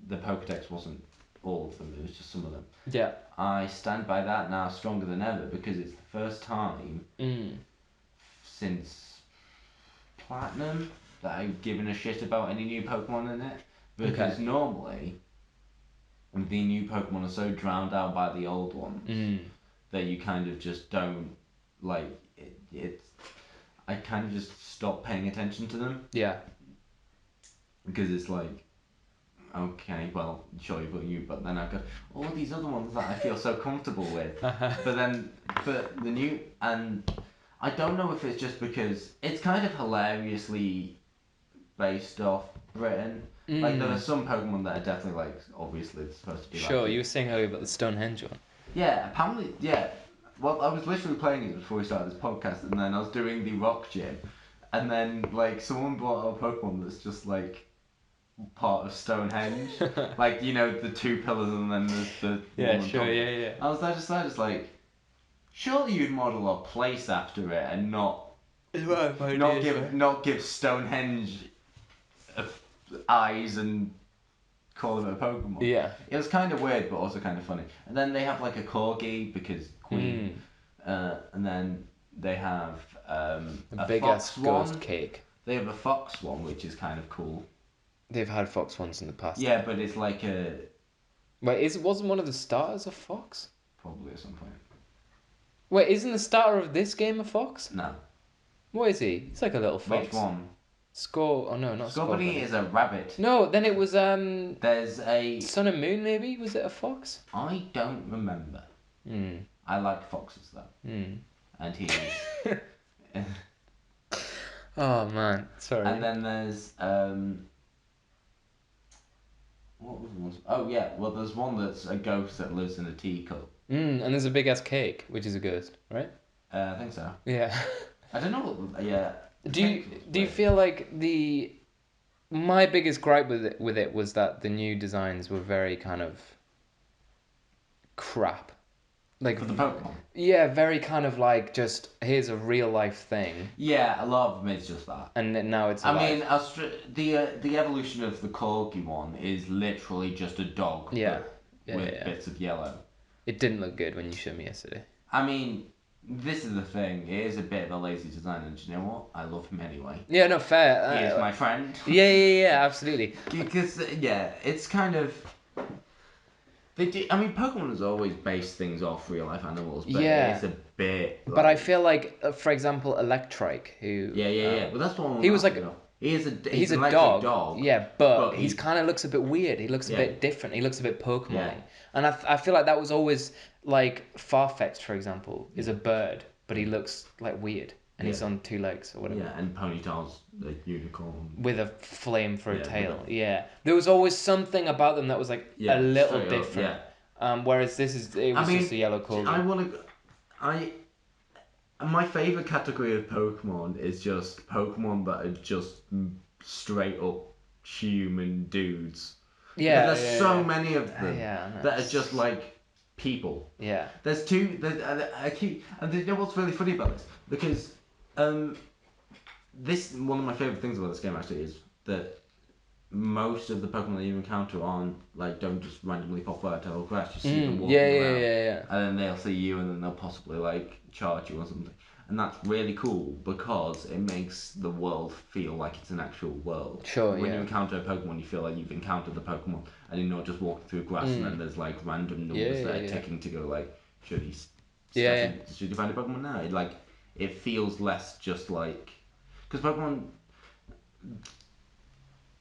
the Pokedex wasn't all of them, it was just some of them. Yeah. I stand by that now stronger than ever because it's the first time since Platinum that I've given a shit about any new Pokemon in it. Because normally the new Pokemon are so drowned out by the old ones that you kind of just don't like it. I kind of just stop paying attention to them. Yeah. Because it's like, okay, well, sure you've got you, but then I've got all these other ones that I feel so comfortable with. But the new, and I don't know if it's just because it's kind of hilariously based off Britain. Like, there are some Pokemon that are definitely, like, obviously it's supposed to be Sure, like... you were saying earlier about the Stonehenge one. Yeah, apparently, yeah. Well, I was literally playing it before we started this podcast, and then I was doing the rock gym, and then, like, someone brought out a Pokemon that's just, like, part of Stonehenge. Like, you know, the two pillars and then there's the Yeah, one on sure, top. yeah. I was just like, surely you'd model a place after it and not give Stonehenge eyes and call him a Pokemon. Yeah. It was kind of weird, but also kind of funny. And then they have like a corgi because Queen, and then they have a big fox ass one. ghost cake. They have a fox one, which is kind of cool. They've had fox ones in the past. Yeah, but it's like a Wait, wasn't one of the starters a fox? probably at some point. Wait, isn't the starter of this game a fox? No. What is he? He's like a little fox. Which one? Oh no, not Scorbunny is a rabbit. No, then it was There's a Sun and Moon maybe? Was it a fox? I don't remember. I like foxes though. And he is. Oh man, sorry. And then there's what was one? Oh yeah, well there's one that's a ghost that lives in a teacup. And there's a big ass cake, which is a ghost, right? I think so. Yeah. I don't know. Yeah. Do you feel like my biggest gripe with it was that the new designs were very kind of crap. Like for the Pokemon? Yeah, very kind of like just here's a real life thing. Yeah, a lot of them is just that. And now it's I mean, the evolution of the Corgi one is literally just a dog. Yeah. With bits of yellow. It didn't look good when you showed me yesterday. I mean, this is the thing. It is a bit of a lazy design, and you know what? I love him anyway. Yeah, no, fair. He is my friend. Yeah, absolutely. Because it's kind of. I mean, Pokemon has always based things off real life animals, but it's a bit. Like, but I feel like, for example, Electrike, who. Yeah. Well, that's one. He was like. He's a an dog. Yeah, but he kind of looks a bit weird. He looks a bit different. He looks a bit Pokemon-y. Yeah. And I feel like that was always like Farfetch'd, for example, is a bird, but he looks like weird. And he's on 2 legs or whatever. Yeah, and Ponytail's a unicorn. With a flame for a tail. Yeah. There was always something about them that was like a little different. Whereas it was just a yellow corgi. my favorite category of Pokemon is just Pokemon that are just straight up human dudes. Because Yeah, there's yeah, so yeah. many of them Yeah, that are just nice. like people. Yeah. There's two. I keep. And you know what's really funny about this? Because um, this one of my favorite things about this game actually is that most of the Pokemon that you encounter aren't like don't just randomly pop out of grass. You see them Yeah, walking yeah, around, yeah, yeah. and then they'll see you, and then they'll possibly like charge you or something. And that's really cool because it makes the world feel like it's an actual world. Sure, When you yeah. encounter a Pokemon, you feel like you've encountered the Pokemon, and you're not just walking through grass, and then Mm. there's like random Yeah, numbers yeah, that are yeah. ticking to go like, should he Yeah, step yeah. in? Should you find a Pokemon now? It feels less just like because Pokemon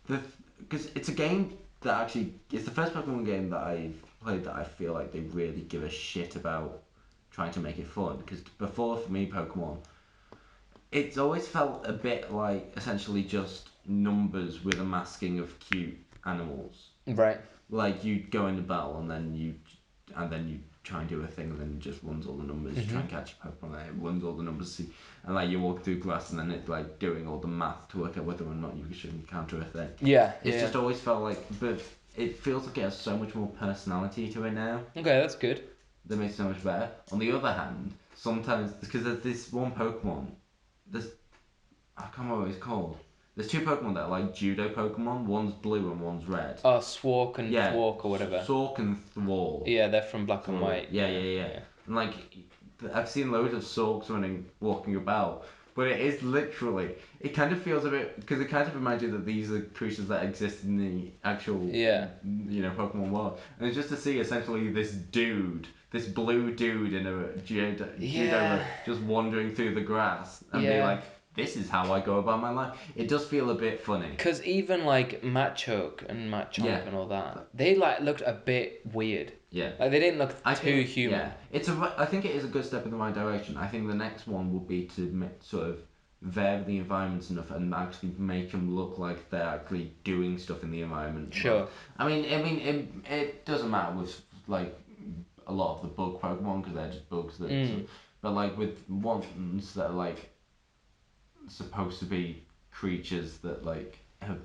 the because it's a game that actually it's the first Pokemon game that I've played that I feel like they really give a shit about trying to make it fun. Because before for me, Pokemon, it's always felt a bit like essentially just numbers with a masking of cute animals. Right. Like you go into battle and then you try and do a thing and then it just runs all the numbers. You try Mhm. and catch a Pokemon and it runs all the numbers. See, and like you walk through grass and then it's like doing all the math to work out whether or not you should encounter a thing. Yeah, It's yeah. just always felt like, but it feels like it has so much more personality to it now. Okay, that's good. That makes it so much better. On the other hand, sometimes because there's this one Pokemon, there's I can't remember what it's called. There's two Pokemon that are like judo Pokemon. One's blue and one's red. Oh, Swark and Yeah, Thwark or whatever. Sork and Thrall. Yeah, they're from Black and Thrall. White. Yeah, Yeah, yeah, yeah. yeah. And like, I've seen loads of Sorks walking about, but it is literally. It kind of feels a bit because it kind of reminds you that these are creatures that exist in the actual, Yeah. Pokemon world, and it's just to see essentially this dude, this blue dude in a judo Yeah. just wandering through the grass and be Yeah. like, "This is how I go about my life." It does feel a bit funny. Because even like Machoke and Yeah, Machamp and all that, they like looked a bit weird. yeah. Like they didn't look I too think human. yeah, I think it is a good step in the right direction. I think the next one would be to sort of vary the environments enough and actually make them look like they're actually doing stuff in the environment. Sure. It doesn't matter with like a lot of the bug Pokemon because they're just bugs that. Mm. But like with ones that are like supposed to be creatures that like have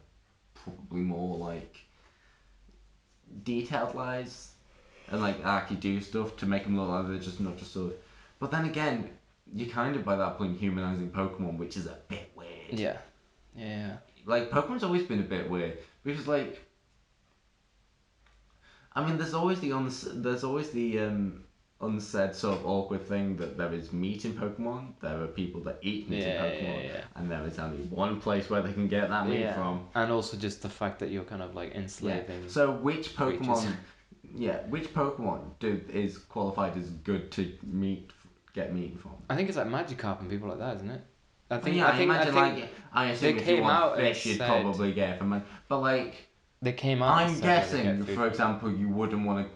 probably more like detailed lives and like actually do stuff to make them look like they're just not just sort of. But then again, you're kind of by that point humanizing Pokemon, which is a bit weird. Yeah. Yeah. Like Pokemon's always been a bit weird because like there's always the unsaid sort of awkward thing that there is meat in Pokemon. There are people that eat meat in Yeah. Pokemon, Yeah. and there is only one place where they can get that Yeah. meat Yeah. from. And also just the fact that you're kind of like Yeah. enslaving So which creatures. Pokemon? Yeah, which Pokemon is qualified as good to get meat from? I think it's like Magikarp and people like that, isn't it? I Well, think. yeah, I I think. I imagine think like I they assume if you came want out and fish, you'd said. probably get it from like, but like They came out and I'm said they would get guessing, food for from. example, you wouldn't want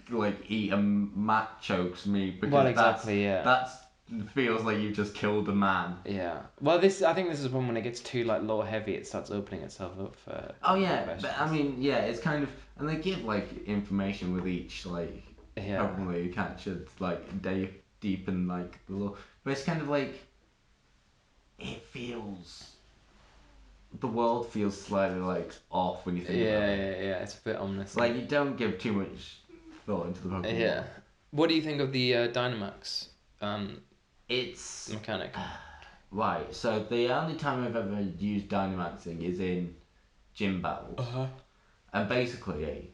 to like eat a Machoke's meat Well, because exactly. Yeah. that's feels like you just killed a man. Yeah. Well, I think this is when it gets too like lore heavy, it starts opening itself up for Oh more yeah, but I questions. mean yeah, it's kind of and they give like information with each like Yeah. Pokemon that you catch. It's like deep in like the lore, but it's kind of like it feels the world feels slightly like off when you think about Yeah, it. yeah, yeah. It's a bit ominous. Like you don't give too much thought into the Pokemon Yeah. world. What do you think of the Dynamax um, It's mechanic? right. So the only time I've ever used Dynamaxing is in gym battles, Uh-huh. and basically,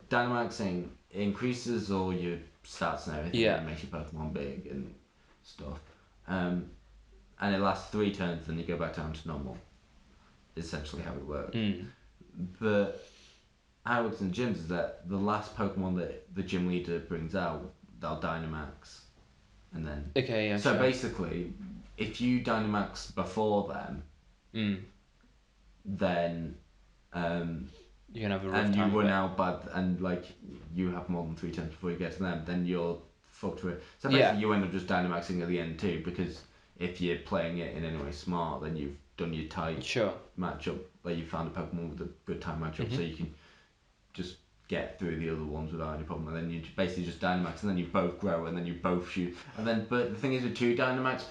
Dynamaxing increases all your stats and everything, Yeah. and makes your Pokemon big and stuff. Um, and it lasts 3 turns, then you go back down to normal. Essentially, how it works. Mm. But how it works in gyms is that the last Pokemon that the gym leader brings out, they'll Dynamax, and then. Okay, yeah, So sure. basically, if you Dynamax before them, Mm. then um, You can have a rough and you time of run it. out bad and like you have more than 3 turns before you get to them, then you're fucked with it. So Yeah. basically, you end up just Dynamaxing at the end too, because if you're playing it in any way smart, then you've done your type Sure. matchup, like you found a Pokemon with a good type matchup, so Mhm. you can just get through the other ones without any problem, and then you basically just Dynamax, and then you both grow, and then you both shoot, and then but the thing is with two Dynamax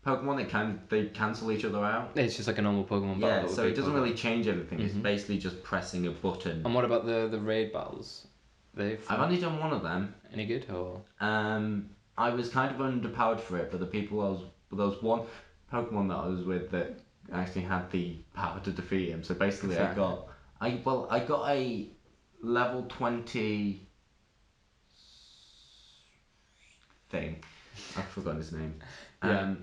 Pokemon, they cancel each other out. It's just like a normal Pokemon battle. Yeah, But so with it big doesn't Pokemon. really change anything. It's basically just pressing a button. And what about the raid battles? They I've only done one of them. any good or? I was kind of underpowered for it, but there was one Pokemon that I was with that actually had the power to defeat him. So basically, Fair. I got a level 20 thing. I've forgotten his name. Yeah.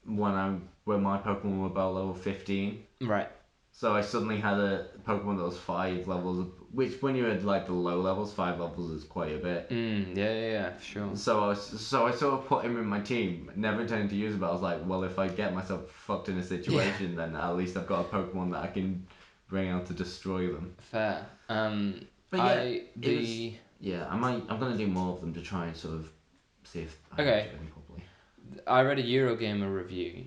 When my Pokemon were about level 15. Right. So I suddenly had a Pokemon that was 5 levels, which when you're at like the low levels, 5 levels is quite a bit. Yeah, for sure. So I sort of put him in my team, never intending to use him, but I was like, well, if I get myself fucked in a situation, then at least I've got a Pokemon that I can bring out to destroy them. Fair. But yeah, I'm gonna do more of them to try and sort of see if I can Okay. get them properly. I read a Eurogamer review.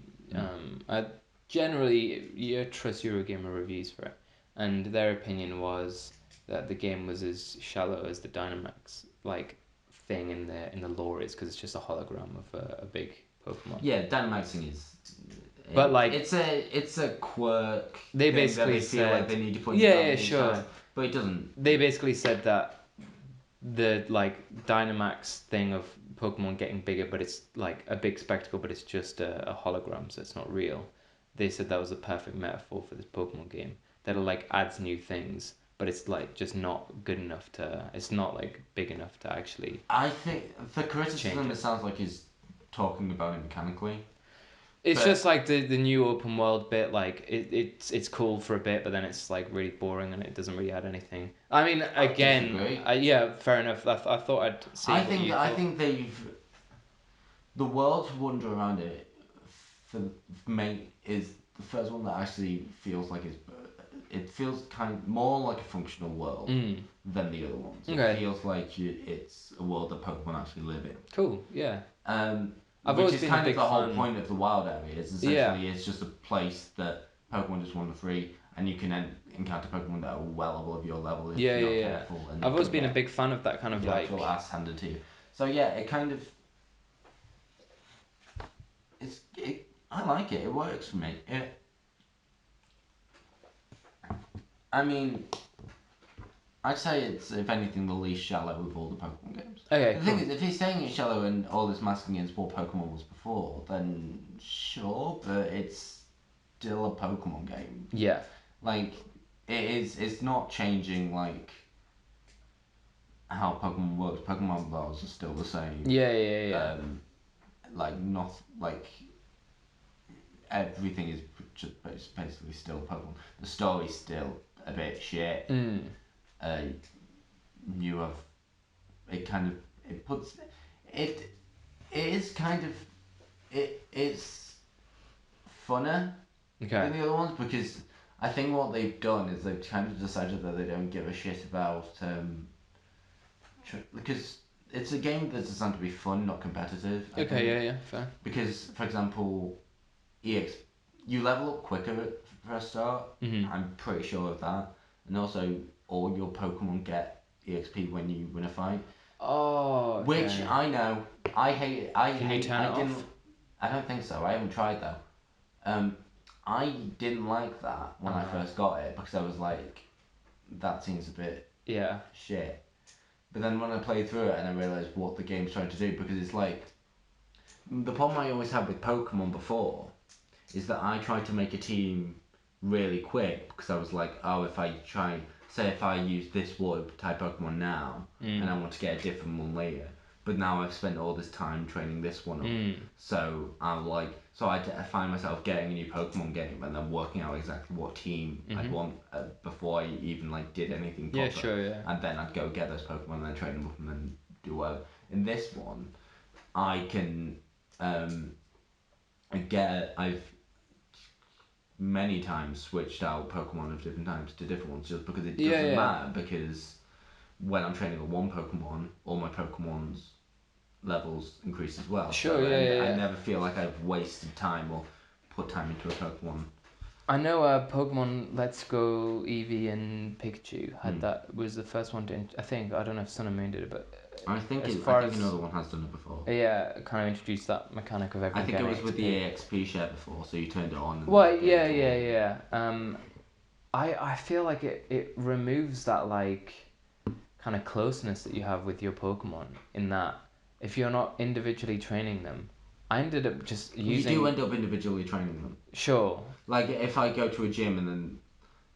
I generally trust Eurogamer reviews for it, and their opinion was that the game was as shallow as the Dynamax like thing in the lore is because it's just a hologram of a big Pokemon. Yeah, Dynamaxing is. But like it's a quirk. they Thing basically that they feel like said, they need to put in yeah, development each sure. time, but it doesn't. They basically said that the like Dynamax thing of Pokemon getting bigger, but it's like a big spectacle, but it's just a hologram, so it's not real. They said that was a perfect metaphor for this Pokemon game. That it like adds new things, but it's like just not good enough to. It's not like big enough to actually. I think the criticism Change it it. sounds like is talking about it mechanically. It's But just like the new open world bit. Like it's cool for a bit, but then it's like really boring and it doesn't really add anything. I mean, I again, disagree. yeah, fair enough. I thought I'd see what you I thought. think the world's wonder around it for me is the first one that actually feels like it feels kind of more like a functional world than the other ones. Okay. It feels like it's a world that Pokemon actually live in. Cool. Yeah. I've Which always is been a kind of big the whole fan. point of the wild area. Is essentially it's just a place that Pokemon just wander free, and you can encounter Pokemon that are well above your level if you're not careful. And I've you always can been a get big fan of that kind of your like. actual ass handed to you. So yeah, it kind of I like it. It works for me. I mean, I'd say it's if anything the least shallow of all the Pokemon games. Okay. The Cool. thing is, if he's saying it's shallow and all this masking is what Pokemon was before, then sure, but it's still a Pokemon game. Yeah. Like it is. It's not changing like how Pokemon works. Pokemon battles are still the same. Yeah. Like not like everything is just basically still Pokemon. The story's still a bit shit. Uh, you have it kind of it puts it it is kind of it's funner Okay. than the other ones because I think what they've done is they've kind of decided that they don't give a shit about because it's a game that's designed to be fun, not competitive. I Okay. think. Yeah. Fair. Because, for example, EX, you level up quicker for a start. I'm pretty sure of that. And also, all your Pokemon get EXP when you win a fight. Oh. Okay. Which I know, I hate. I Can hate. you turn I it didn't. off? I don't think so. I haven't tried though. I didn't like that when I first got it because I was like, that seems a bit Yeah. shit. But then when I played through it and I realised what the game's trying to do, because it's like the problem I always had with Pokemon before is that I tried to make a team really quick because I was like, oh, if I try, say, if I use this water type Pokemon now and I want to get a different one later, but now I've spent all this time training this one up, so I find myself getting a new Pokemon game and then working out exactly what team I'd want before I even like did anything proper. Yeah. Sure. Yeah. And then I'd go get those Pokemon and then train them up and then do whatever. In this one, I can I've many times switched out Pokemon of different types to different ones just because it doesn't matter because when I'm training with one Pokemon, all my Pokemon's levels increase as well. Sure. So Yeah. I never feel like I've wasted time or put time into a Pokemon. I know Pokemon Let's Go Eevee and Pikachu had Hmm. that was the first one to I think I don't know if Sun and Moon did it, but I as far think as another one has done it before. yeah, kind of introduced that mechanic of I everyone think it getting was with the XP. AXP share before, so you turned it on and Well, gave it yeah, to yeah, all. yeah. I feel like it removes that like kind of closeness that you have with your Pokemon in that if you're not individually training them, I ended up just You do using end up individually training them. sure Like if I go to a gym and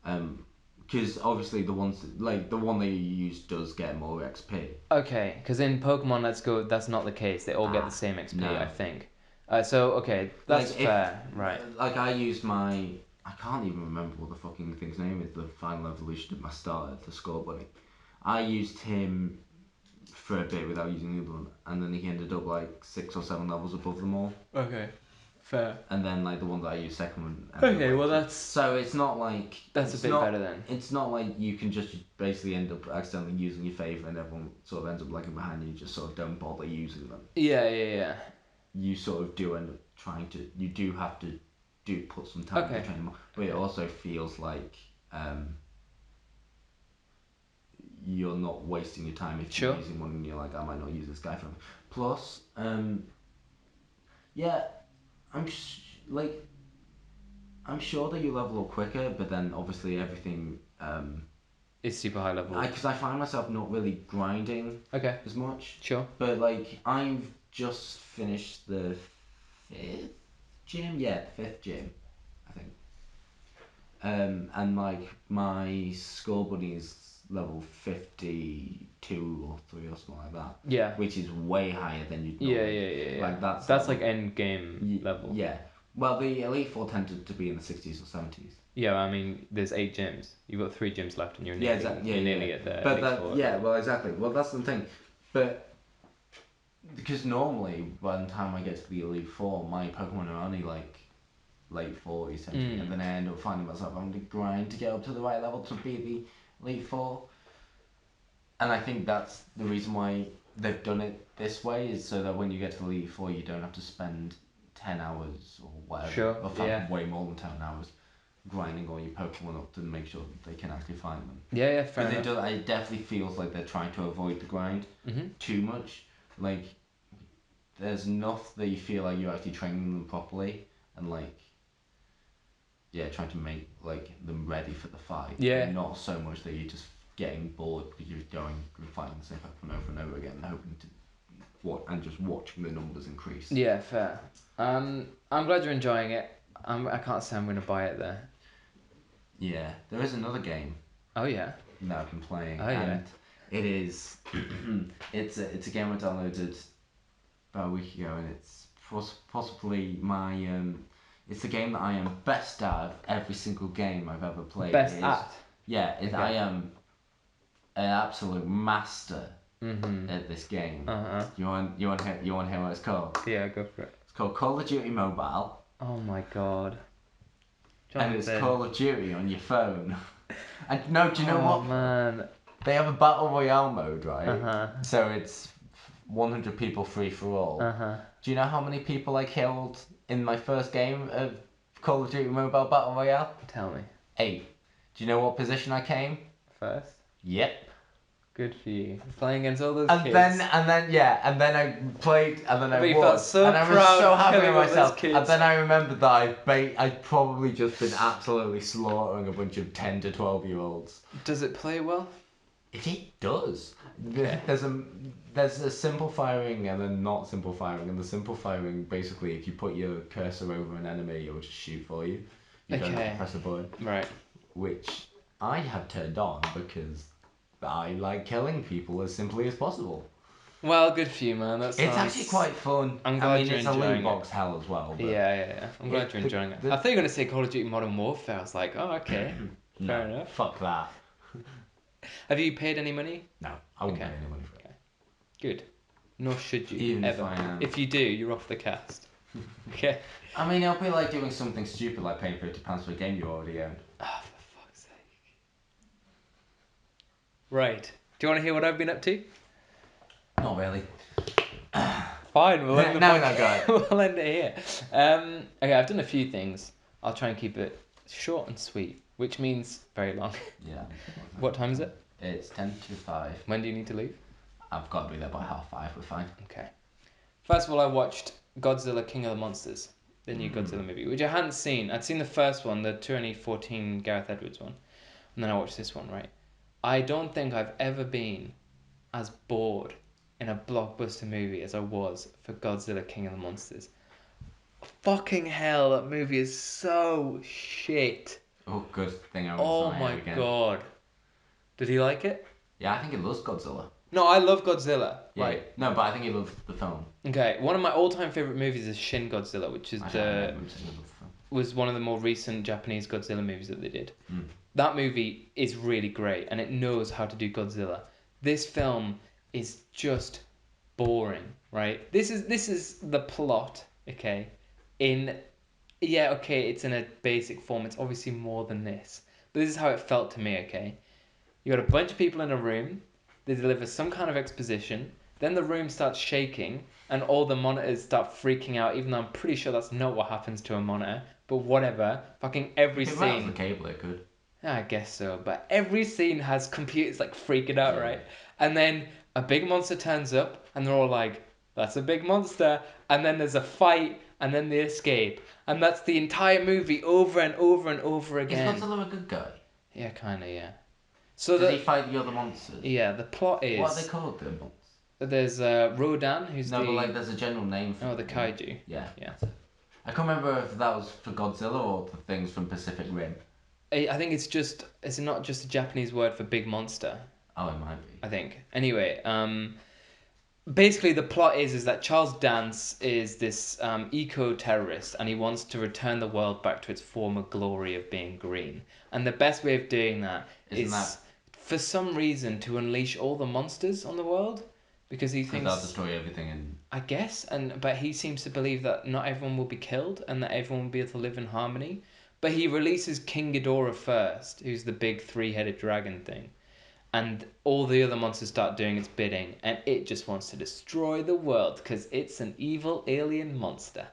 then because obviously the one that you use does get more XP. okay because in Pokemon Let's Go that's not the case. They all get the Ah, same XP, I no. think. So okay, Like that's if fair, right? like I used my I can't even remember what the fucking thing's name is. The final evolution of my starter, the Score Bunny. I used him for a bit without using the other one, and then he ended up like 6 or 7 levels above them all. Okay, fair. And then like the one that I used second one ended up Okay, like well three. that's So it's not like that's a bit better then. it's not like you can just basically end up accidentally using your favourite and everyone sort of ends up lagging behind you. You just sort of don't bother using them. Yeah, yeah, yeah. You sort of do end up trying to. You do have to do put some time into Okay. training more, but it Okay. also feels like you're not wasting your time if you're Sure. using one and you're like, I might not use this guy for him. Plus, yeah, like I'm sure that you level up quicker, but then obviously everything. It's super high level. Because I find myself not really grinding Okay. as much. Sure. But like I've just finished the fifth gym. Yeah, the fifth gym, I think. And like my score buddy is level 52 or 3 or something like that, Yeah. which is way higher than you'd Yeah, normally. yeah, yeah, yeah. Like That's like end game Y- level. yeah. Well, the Elite Four tended to be in the 60s or 70s. Yeah, I mean, there's 8 gyms. You've got 3 gyms left, and Yeah, exactly. Yeah, you're yeah, yeah. nearly at the But Elite that, Four yeah, level. well, exactly. Well, that's the thing. But because normally, by the time I get to the Elite Four, my Pokemon are only like late 40s essentially, and then I end up finding myself having to grind to get up to the right level to be the Elite Four. And I think that's the reason why they've done it this way is so that when you get to the Elite Four, you don't have to spend 10 hours or whatever, Sure. or Yeah. way more than 10 hours grinding all your Pokemon up to make sure that they can actually find them. Yeah, yeah. Fair Because enough. it definitely feels like they're trying to avoid the grind too much. Like there's enough that you feel like you're actually training them properly and like yeah, trying to make like them ready for the fight. Yeah. But not so much that you're just getting bored because you're going and fighting the same Pokemon over and over again, and hoping to and just watching the numbers increase. Yeah, fair. I'm glad you're enjoying it. I can't say I'm gonna buy it there. Yeah, there is another game Oh yeah. that I've been playing, Oh yeah. and it is it's a game I downloaded about a week ago, and it's possibly my it's the game that I am best at of every single game I've ever played. Best It is, at. yeah, Okay. I am an absolute master Mhm. at this game. Uh huh. You want to hear what it's called? Yeah, go for it. It's called Call of Duty Mobile, Oh my god. and it's Jonathan. Call of Duty on your phone. And no, do you know Oh what? man. They have a battle royale mode, Uh right? huh. So it's 100 people free for all. Uh huh. Do you know how many people I killed in my first game of Call of Duty Mobile Battle Royale? Tell me. 8. Do you know what position I came? First. Yep. Good for you. Playing against all those And kids. then I played and then I bet I you won. felt so and I was proud so happy killing with all those myself. kids. And then I remembered that I'd probably just been absolutely slaughtering a bunch of 10 to 12-year-olds. Does it play well? It does. Okay. There's a simple firing and then not simple firing. And the simple firing, basically, if you put your cursor over an enemy, it will just shoot for you. You don't have Okay. to press a button. Right. Which I have turned on because I like killing people as simply as possible. Well, good for you, man. That It's sounds... actually quite fun. I'm glad you're it's a enjoying loot box hell as well. But Yeah, yeah, yeah. I'm glad you're enjoying it. I thought you were going to say Call of Duty Modern Warfare. I was like, oh, okay. no, Fair enough. fuck that. Have you paid any money? No, I won't Okay. pay any money for it. Okay. Good. Nor should you, Even ever. if I am. If you do, you're off the cast. Okay. I mean, it'll be like doing something stupid like paying £50 for a game you already own. Oh, for fuck's sake. Right. Do you want to hear what I've been up to? Not really. Fine, we'll end the No, podcast. go ahead. We'll end it here. Okay, I've done a few things. I'll try and keep it short and sweet, which means very long. Yeah. What time is it? It's 10 to 5. When do you need to leave? I've got to be there by 5:30. We're fine. Okay. First of all, I watched Godzilla King of the Monsters, the new Godzilla movie, which I hadn't seen. I'd seen the first one, the 2014 Gareth Edwards one, and then I watched this one, right? I don't think I've ever been as bored in a blockbuster movie as I was for Godzilla King of the Monsters. Fucking hell, that movie is so shit. Oh, good thing I went to Oh my my again. god. Did he like it? Yeah, I think he loves Godzilla. No, I love Godzilla. Yeah. Right. No, but I think he loves the film. Okay, one of my all-time favorite movies is Shin Godzilla, which is Actually, I remember him saying he loved the film. was one of the more recent Japanese Godzilla movies that they did. Mm. That movie is really great and it knows how to do Godzilla. This film is just boring, right? This is the plot, okay? In okay, it's in a basic form. It's obviously more than this. But this is how it felt to me, okay? You got a bunch of people in a room, they deliver some kind of exposition, then the room starts shaking and all the monitors start freaking out, even though I'm pretty sure that's not what happens to a monitor. But whatever. Fucking every If it rattles the scene. cable, it could. I guess so, but every scene has computers like freaking out, Yeah. right? And then a big monster turns up, and they're all like, "That's a big monster." And then there's a fight, and then they escape, and that's the entire movie over and over and over Is again. Godzilla a good guy? Yeah, kind of, yeah. So Does he fight the other monsters? yeah, the plot is What are they called, the monsters? there's Rodan, who's No, but like there's a general name for the them. kaiju. Yeah. Yeah. That's it. I can't remember if that was for Godzilla or the things from Pacific Rim. I think it's not just a Japanese word for big monster. Oh, it might be. I think. Anyway, basically the plot is that Charles Dance is this eco-terrorist and he wants to return the world back to its former glory of being green. And the best way of doing that Isn't is that- for some reason to unleash all the monsters on the world because he Because thinks that'll destroy everything and I guess, but he seems to believe that not everyone will be killed and that everyone will be able to live in harmony. But he releases King Ghidorah first, who's the big three-headed dragon thing. And all the other monsters start doing its bidding, and it just wants to destroy the world because it's an evil alien monster.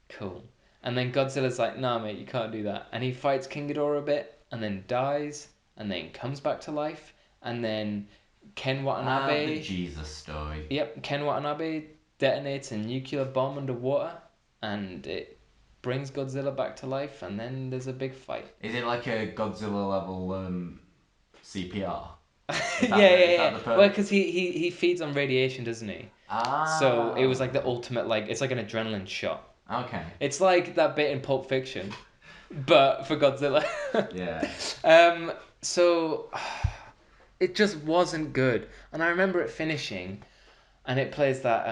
Cool. And then Godzilla's like, nah, mate, you can't do that. And he fights King Ghidorah a bit, and then dies, and then comes back to life, and then Ken Watanabe. the Jesus story. Yep, Ken Watanabe detonates a nuclear bomb underwater, and it brings Godzilla back to life, and then there's a big fight. Is it like a Godzilla level CPR? Yeah. Well, because he feeds on radiation, doesn't he? Ah. So it was like the ultimate, like, it's like an adrenaline shot. Okay. It's like that bit in Pulp Fiction, but for Godzilla. Yeah. So it just wasn't good. And I remember it finishing, and it plays that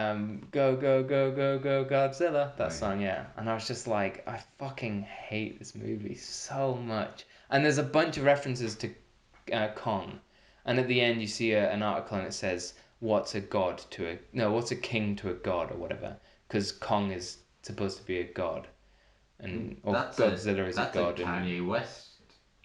go go go go go Godzilla, that Right. song, yeah. And I was just like, I fucking hate this movie so much. And there's a bunch of references to Kong, and at the end you see an article and it says, what's a king to a god or whatever, because Kong is supposed to be a god, and or Godzilla is a god. That's a Kanye West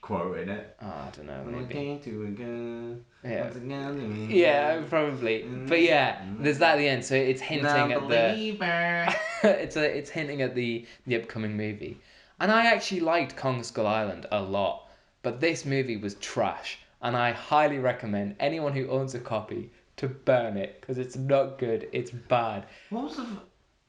quote, in it. Oh, I don't know, When I maybe. came to a girl, Yeah. once again, Yeah, probably. But yeah, there's that at the end, so it's hinting at believer. it's hinting at the upcoming movie. And I actually liked Kong Skull Island a lot, but this movie was trash, and I highly recommend anyone who owns a copy to burn it because it's not good. It's bad. What was the?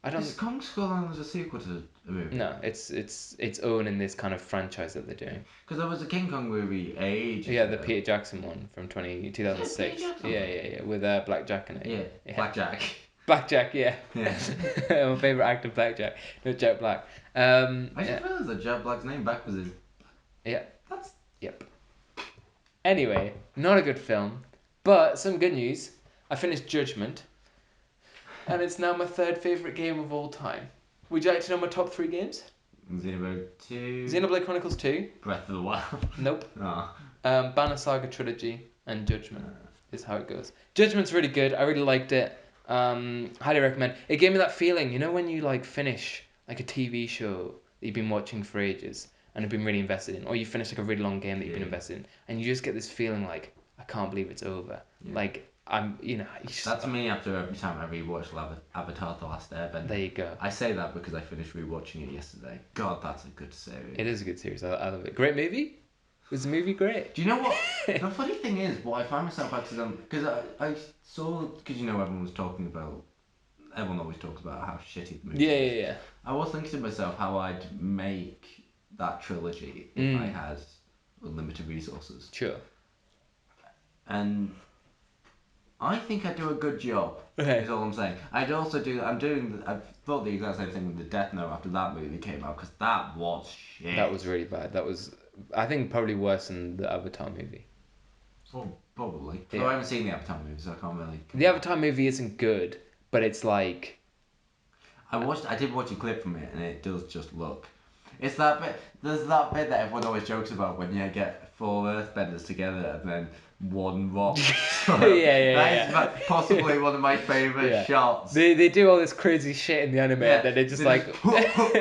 I don't. Is Kong Skull Island was a sequel to a movie? No, it's own in this kind of franchise that they're doing. Because there was a King Kong movie ages Yeah, the ago. Peter Jackson one from 2006. Peter Jackson? Yeah, with Blackjack in it. Yeah, Blackjack. Blackjack, yeah. Yeah. My favourite actor, Blackjack. No, Jack Black. I Yeah. just realised that Jack Black's name back was his. Yeah. That's. Yep. Anyway, not a good film, but some good news. I finished Judgment, and it's now my third favourite game of all time. Would you like to know my top 3 games? Xenoblade 2. Xenoblade Chronicles 2. Breath of the Wild. Nope. Oh. Banner Saga Trilogy and Judgment is how it goes. Judgment's really good. I really liked it. Highly recommend. It gave me that feeling, you know, when you like finish like a TV show that you've been watching for ages and have been really invested in, or you finish like a really long game that you've been invested in, and you just get this feeling like, I can't believe it's over. Yeah. Like you just, That's me after every time I rewatch Avatar: The Last there Airbender. you go. I say that because I finished rewatching it yesterday. God, that's a good series. It is a good series. I love it. Great movie. Was the movie great? Do you know what? The funny thing is, what I find myself accidentally because I saw because everyone was talking about. Everyone always talks about how shitty the movie Yeah, is. yeah, yeah. I was thinking to myself how I'd make that trilogy if I Mm, had unlimited resources, sure. and I think I do a good job. Okay. Is all I'm saying. I'd also do. I'm doing. I've thought the exact same thing with the Death Note after that movie came out because that was That shit. was really bad. That was, I think, probably worse than the Avatar movie. Oh, probably. Though I Yeah. haven't seen the Avatar movie, so I can't really The compare. Avatar movie isn't good, but it's like, I did watch a clip from it, and it does just look. It's that bit. There's that bit that everyone always jokes about when you get four Earthbenders together and then one rock. yeah, That is yeah, yeah. possibly one of my favorite Yeah. shots. They do all this crazy shit in the anime, and Yeah, then they're just they like, just.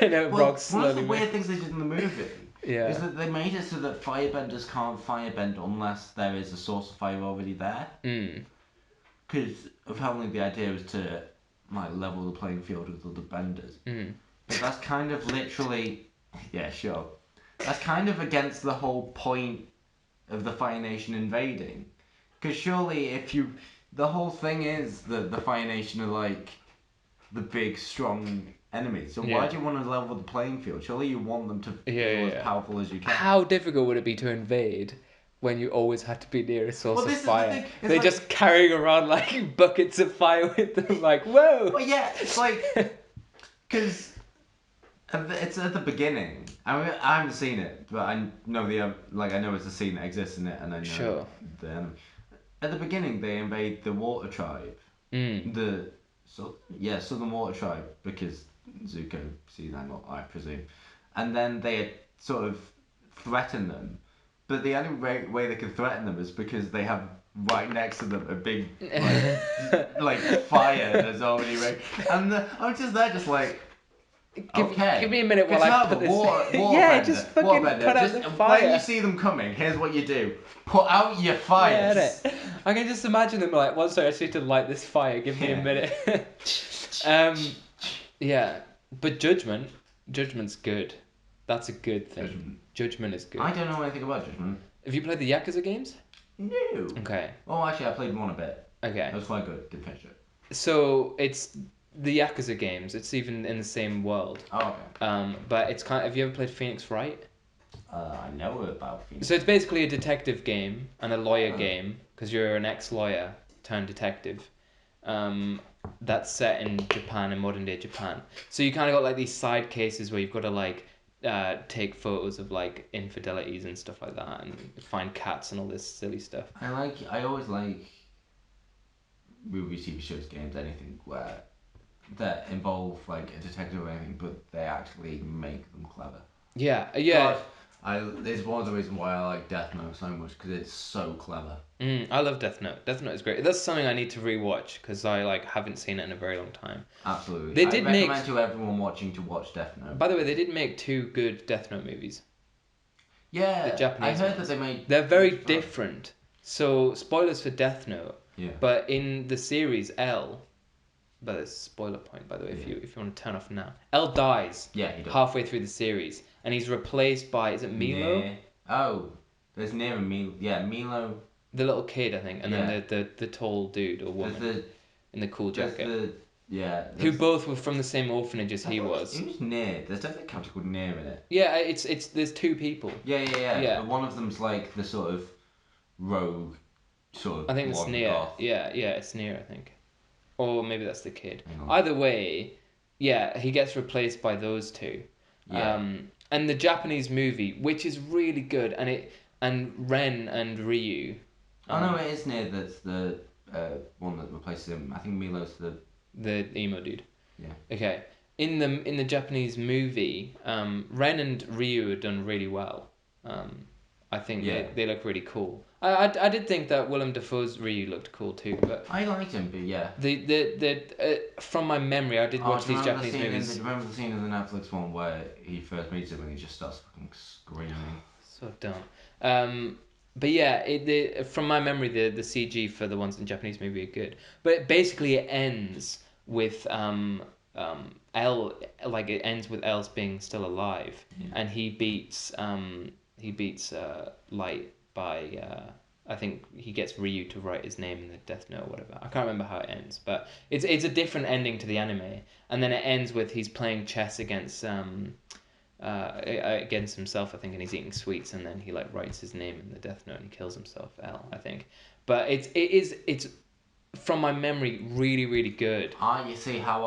and it Well, rocks one of the slowly move. weird things they did in the movie is Yeah. that they made it so that firebenders can't firebend unless there is a source of fire already there. Mm. Because apparently the idea was to like level the playing field with other benders. Mm. But that's kind of literally, yeah, sure. That's kind of against the whole point of the Fire Nation invading. Because surely, the whole thing is that the Fire Nation are like the big, strong enemy. So why Yeah. do you want to level the playing field? Surely you want them to Yeah, feel yeah, as yeah. powerful as you can. How difficult would it be to invade when you always had to be near a source Well, of this is the fire? thing. It's They're like, just carrying around like buckets of fire with them, like, whoa! well, yeah, it's like, because it's at the beginning. I haven't seen it, but I know I know it's a scene that exists in it, and I know Sure. the enemy. At the beginning, they invade the Water Tribe, Mm. the Southern Water Tribe, because Zuko sees Angle, I presume, and then they sort of threaten them. But the only way they can threaten them is because they have right next to them a big like fire that's already ready, and I'm just there, just like. Give me Okay. a minute Good while to I know, put but this. water, Yeah, just waterbender, fucking waterbender. put out Just the when you fire. see them coming, here's what you do: put out your Yeah, fires. innit? I can just imagine them like, once I actually to light this fire, give me a Yeah. minute. um, yeah, but Judgment's good. That's a good thing. Judgment. Judgment is good. I don't know anything about Judgment. Have you played the Yakuza games? No. Okay, Oh, actually, I played one a bit. okay. That was quite good. Didn't finish it. So it's the Yakuza games. It's even in the same world. Oh, okay. But it's kind. Have you ever played Phoenix Wright? I know about So Phoenix. it's basically a detective game and a lawyer Oh. game because you're an ex-lawyer turned detective. Um, that's set in Japan, in modern day Japan. So you kind of got like these side cases where you've got to like take photos of like infidelities and stuff like that, and find cats and all this silly stuff. I always like movies, TV shows, games, anything where that involve like a detective or anything, but they actually make them clever. Yeah, yeah. God, it's one of the reasons why I like Death Note so much because it's so clever. I love Death Note. Death Note is great. That's something I need to rewatch because I like haven't seen it in a very long time. Absolutely, They I did make, recommend to everyone watching to watch Death Note. by the way, they did make two good Death Note movies. The Yeah, I Japanese heard ones. that they made. They're very different. So spoilers for Death Note. Yeah. But in the series L, but it's a spoiler point by the way. Yeah. If you want to turn off now, L dies Yeah, he does. halfway through the series, and he's replaced by, is it Milo? Near. Oh, there's near a Milo. Yeah, Milo. The little kid, I think, and Yeah. then the tall dude or There's woman the. in the cool There's jacket, the. Yeah. who There's, both were from the same orphanage as he was. Who's near? There's definitely a character called Near in it. Yeah, it's there's two people. Yeah. Yeah. But one of them's like the sort of rogue, sort I of think it's blonde near. goth. Yeah, it's near. I think, or maybe that's the kid. Hang on. Either way, yeah, he gets replaced by those two. Yeah. And the Japanese movie, which is really good, and Ren and Ryu. Oh no, it is Near that's the one that replaces him. I think Milo's The emo dude. Yeah. Okay. In the Japanese movie, Ren and Ryu are done really well. I think Yeah. they look really cool. I did think that Willem Dafoe's Ryu looked cool too, but I liked him, but yeah. from my memory, I did watch Do you these remember Japanese the scene movies. do you remember the scene in the Netflix one where he first meets him and he just starts fucking screaming? So dumb. but yeah, from my memory, the CG for the ones in Japanese movie are good. But basically, it ends with L, like it ends with Els being still alive, Yeah. and he beats Light by I think he gets Ryu to write his name in the Death Note or whatever. I can't remember how it ends, but it's a different ending to the anime, and then it ends with he's playing chess against himself, I think, and he's eating sweets, and then he like writes his name in the Death Note and he kills himself, L, I think. But it's from my memory really really good. You see how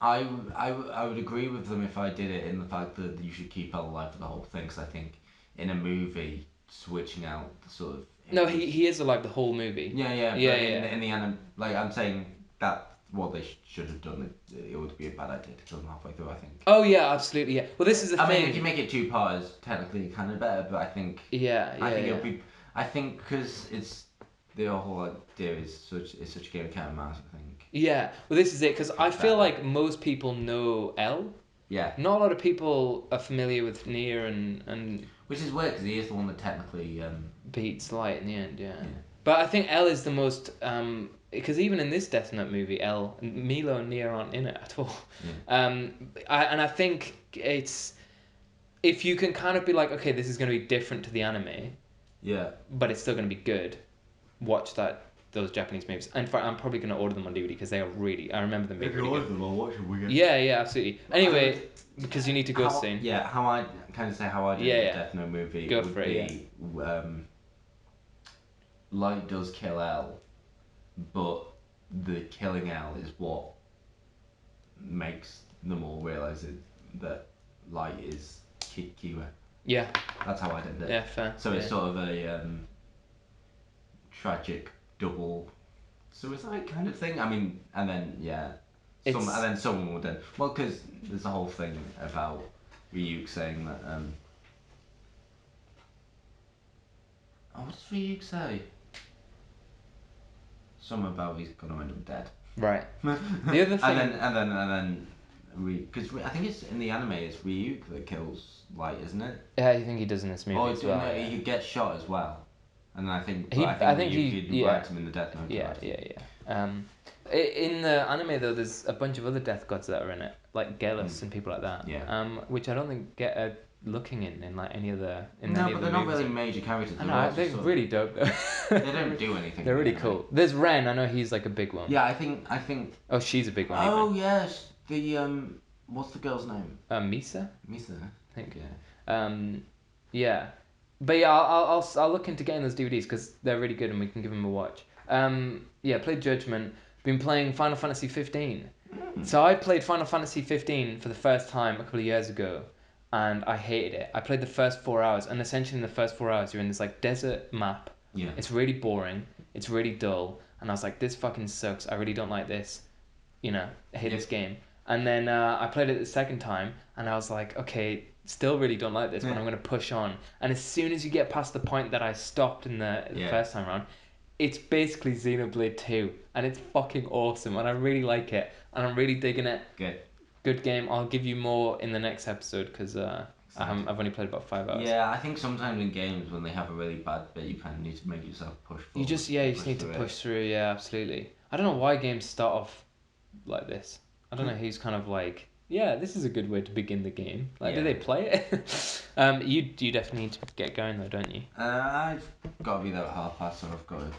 I would agree with them if I did it in the fact that you should keep Elle alive for the whole thing. Because I think in a movie, switching out the sort of No, image. he is alive the whole movie. Yeah, Yeah, but yeah. in the anim, like I'm saying that what they should have done. It would be a bad idea to kill them halfway through. I think. Oh yeah, absolutely. Yeah. Well, this is the I mean, thing. if you make it two parts, technically kind of better. But Yeah, I yeah, think it'll yeah. be. I think because it's the whole idea is such a game of cat and mouse. I think. Yeah. Well, this is it because I It's feel better. like most people know L. Yeah. Not a lot of people are familiar with Nier and Which is weird because he is the one that technically. beats Light in the end. Yeah. Yeah. But I think L is the most because even in this Death Note movie, L, Milo and Nier aren't in it at all. Yeah. And I think it's if you can kind of be like, okay, this is going to be different to the anime, Yeah. but it's still going to be good. Watch those Japanese movies. In fact, I'm probably going to order them on DVD because they are really. I remember them being really good. Them, I'll watch them again. Yeah, yeah, absolutely. Anyway, because you need to go How, soon. yeah, how I kind of say how I did Yeah, the yeah. Death Note movie Go would for it, be Light does kill L, but the killing L is what makes them all realise that Light is Kiwa. Yeah, That's how I did it. yeah, fair. So yeah. it's sort of a tragic double suicide kind of thing. I mean, and then yeah, It's and then someone will then because there's a whole thing about Ryuk saying that what does Ryuk say? Something about he's gonna end up dead. right. The other thing, and then because I think it's in the anime it's Ryuk that kills Light, isn't it? yeah, I think he does in this movie Or as well. no, Yeah. he gets shot as well. And He, I I think think Ryuk he, yeah, revives him in the Death Note. yeah, yeah, yeah. In the anime though, there's a bunch of other death gods that are in it, like Gelas and people like that. Yeah. Which I don't think get a looking in like any other in No, any but of they're the not movies. really major characters. I know they're really dope though. They don't do anything. They're really anyway. cool. There's Ren. I know he's like a big one. Yeah, I think. Oh, she's a big one. Oh Even. yes, the what's the girl's name? Misa, Misa. I think. Yeah. Yeah, but yeah, I'll look into getting those DVDs because they're really good and we can give them a watch. Yeah, played Judgment. Been playing Final Fantasy 15. So I played Final Fantasy 15 for the first time a couple of years ago, and I hated it. I played the first 4 hours, and essentially in the first 4 hours you're in this like desert map. Yeah. It's really boring. It's really dull, and I was like, this fucking sucks. I really don't like this. I hate this game. And then I played it the second time, and I was like, okay, still really don't like this, but I'm going to push on. And as soon as you get past the point that I stopped in the first time around, it's basically Xenoblade 2, and it's fucking awesome, and I really like it, and I'm really digging it. Good game. I'll give you more in the next episode, because I've only played about 5 hours. Yeah, I think sometimes in games when they have a really bad bit, you kind of need to make yourself push forward. You just need to push through, yeah, absolutely. I don't know why games start off like this. I don't know who's kind of like, yeah, this is a good way to begin the game. Like, do they play it? You definitely need to get going though, don't you? I've got to be there at 5:30, so I've got to.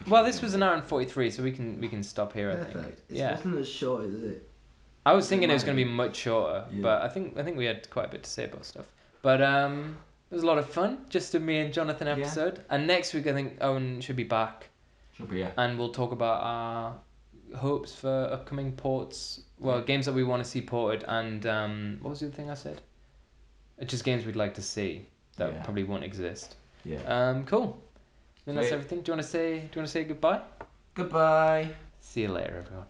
Well, this was an hour and 43, so we can stop here. Perfect. I think. It wasn't as short, is it? I was thinking it was going to be much shorter, but I think we had quite a bit to say about stuff. But it was a lot of fun, just a me and Jonathan episode. And next week I think Owen should be back. Should be, yeah. And we'll talk about our hopes for upcoming ports. Well, games that we want to see ported, and what was the other thing I said? Just games we'd like to see that probably won't exist. Yeah. Cool. Then that's everything. Do you want to say goodbye? Goodbye. See you later, everyone.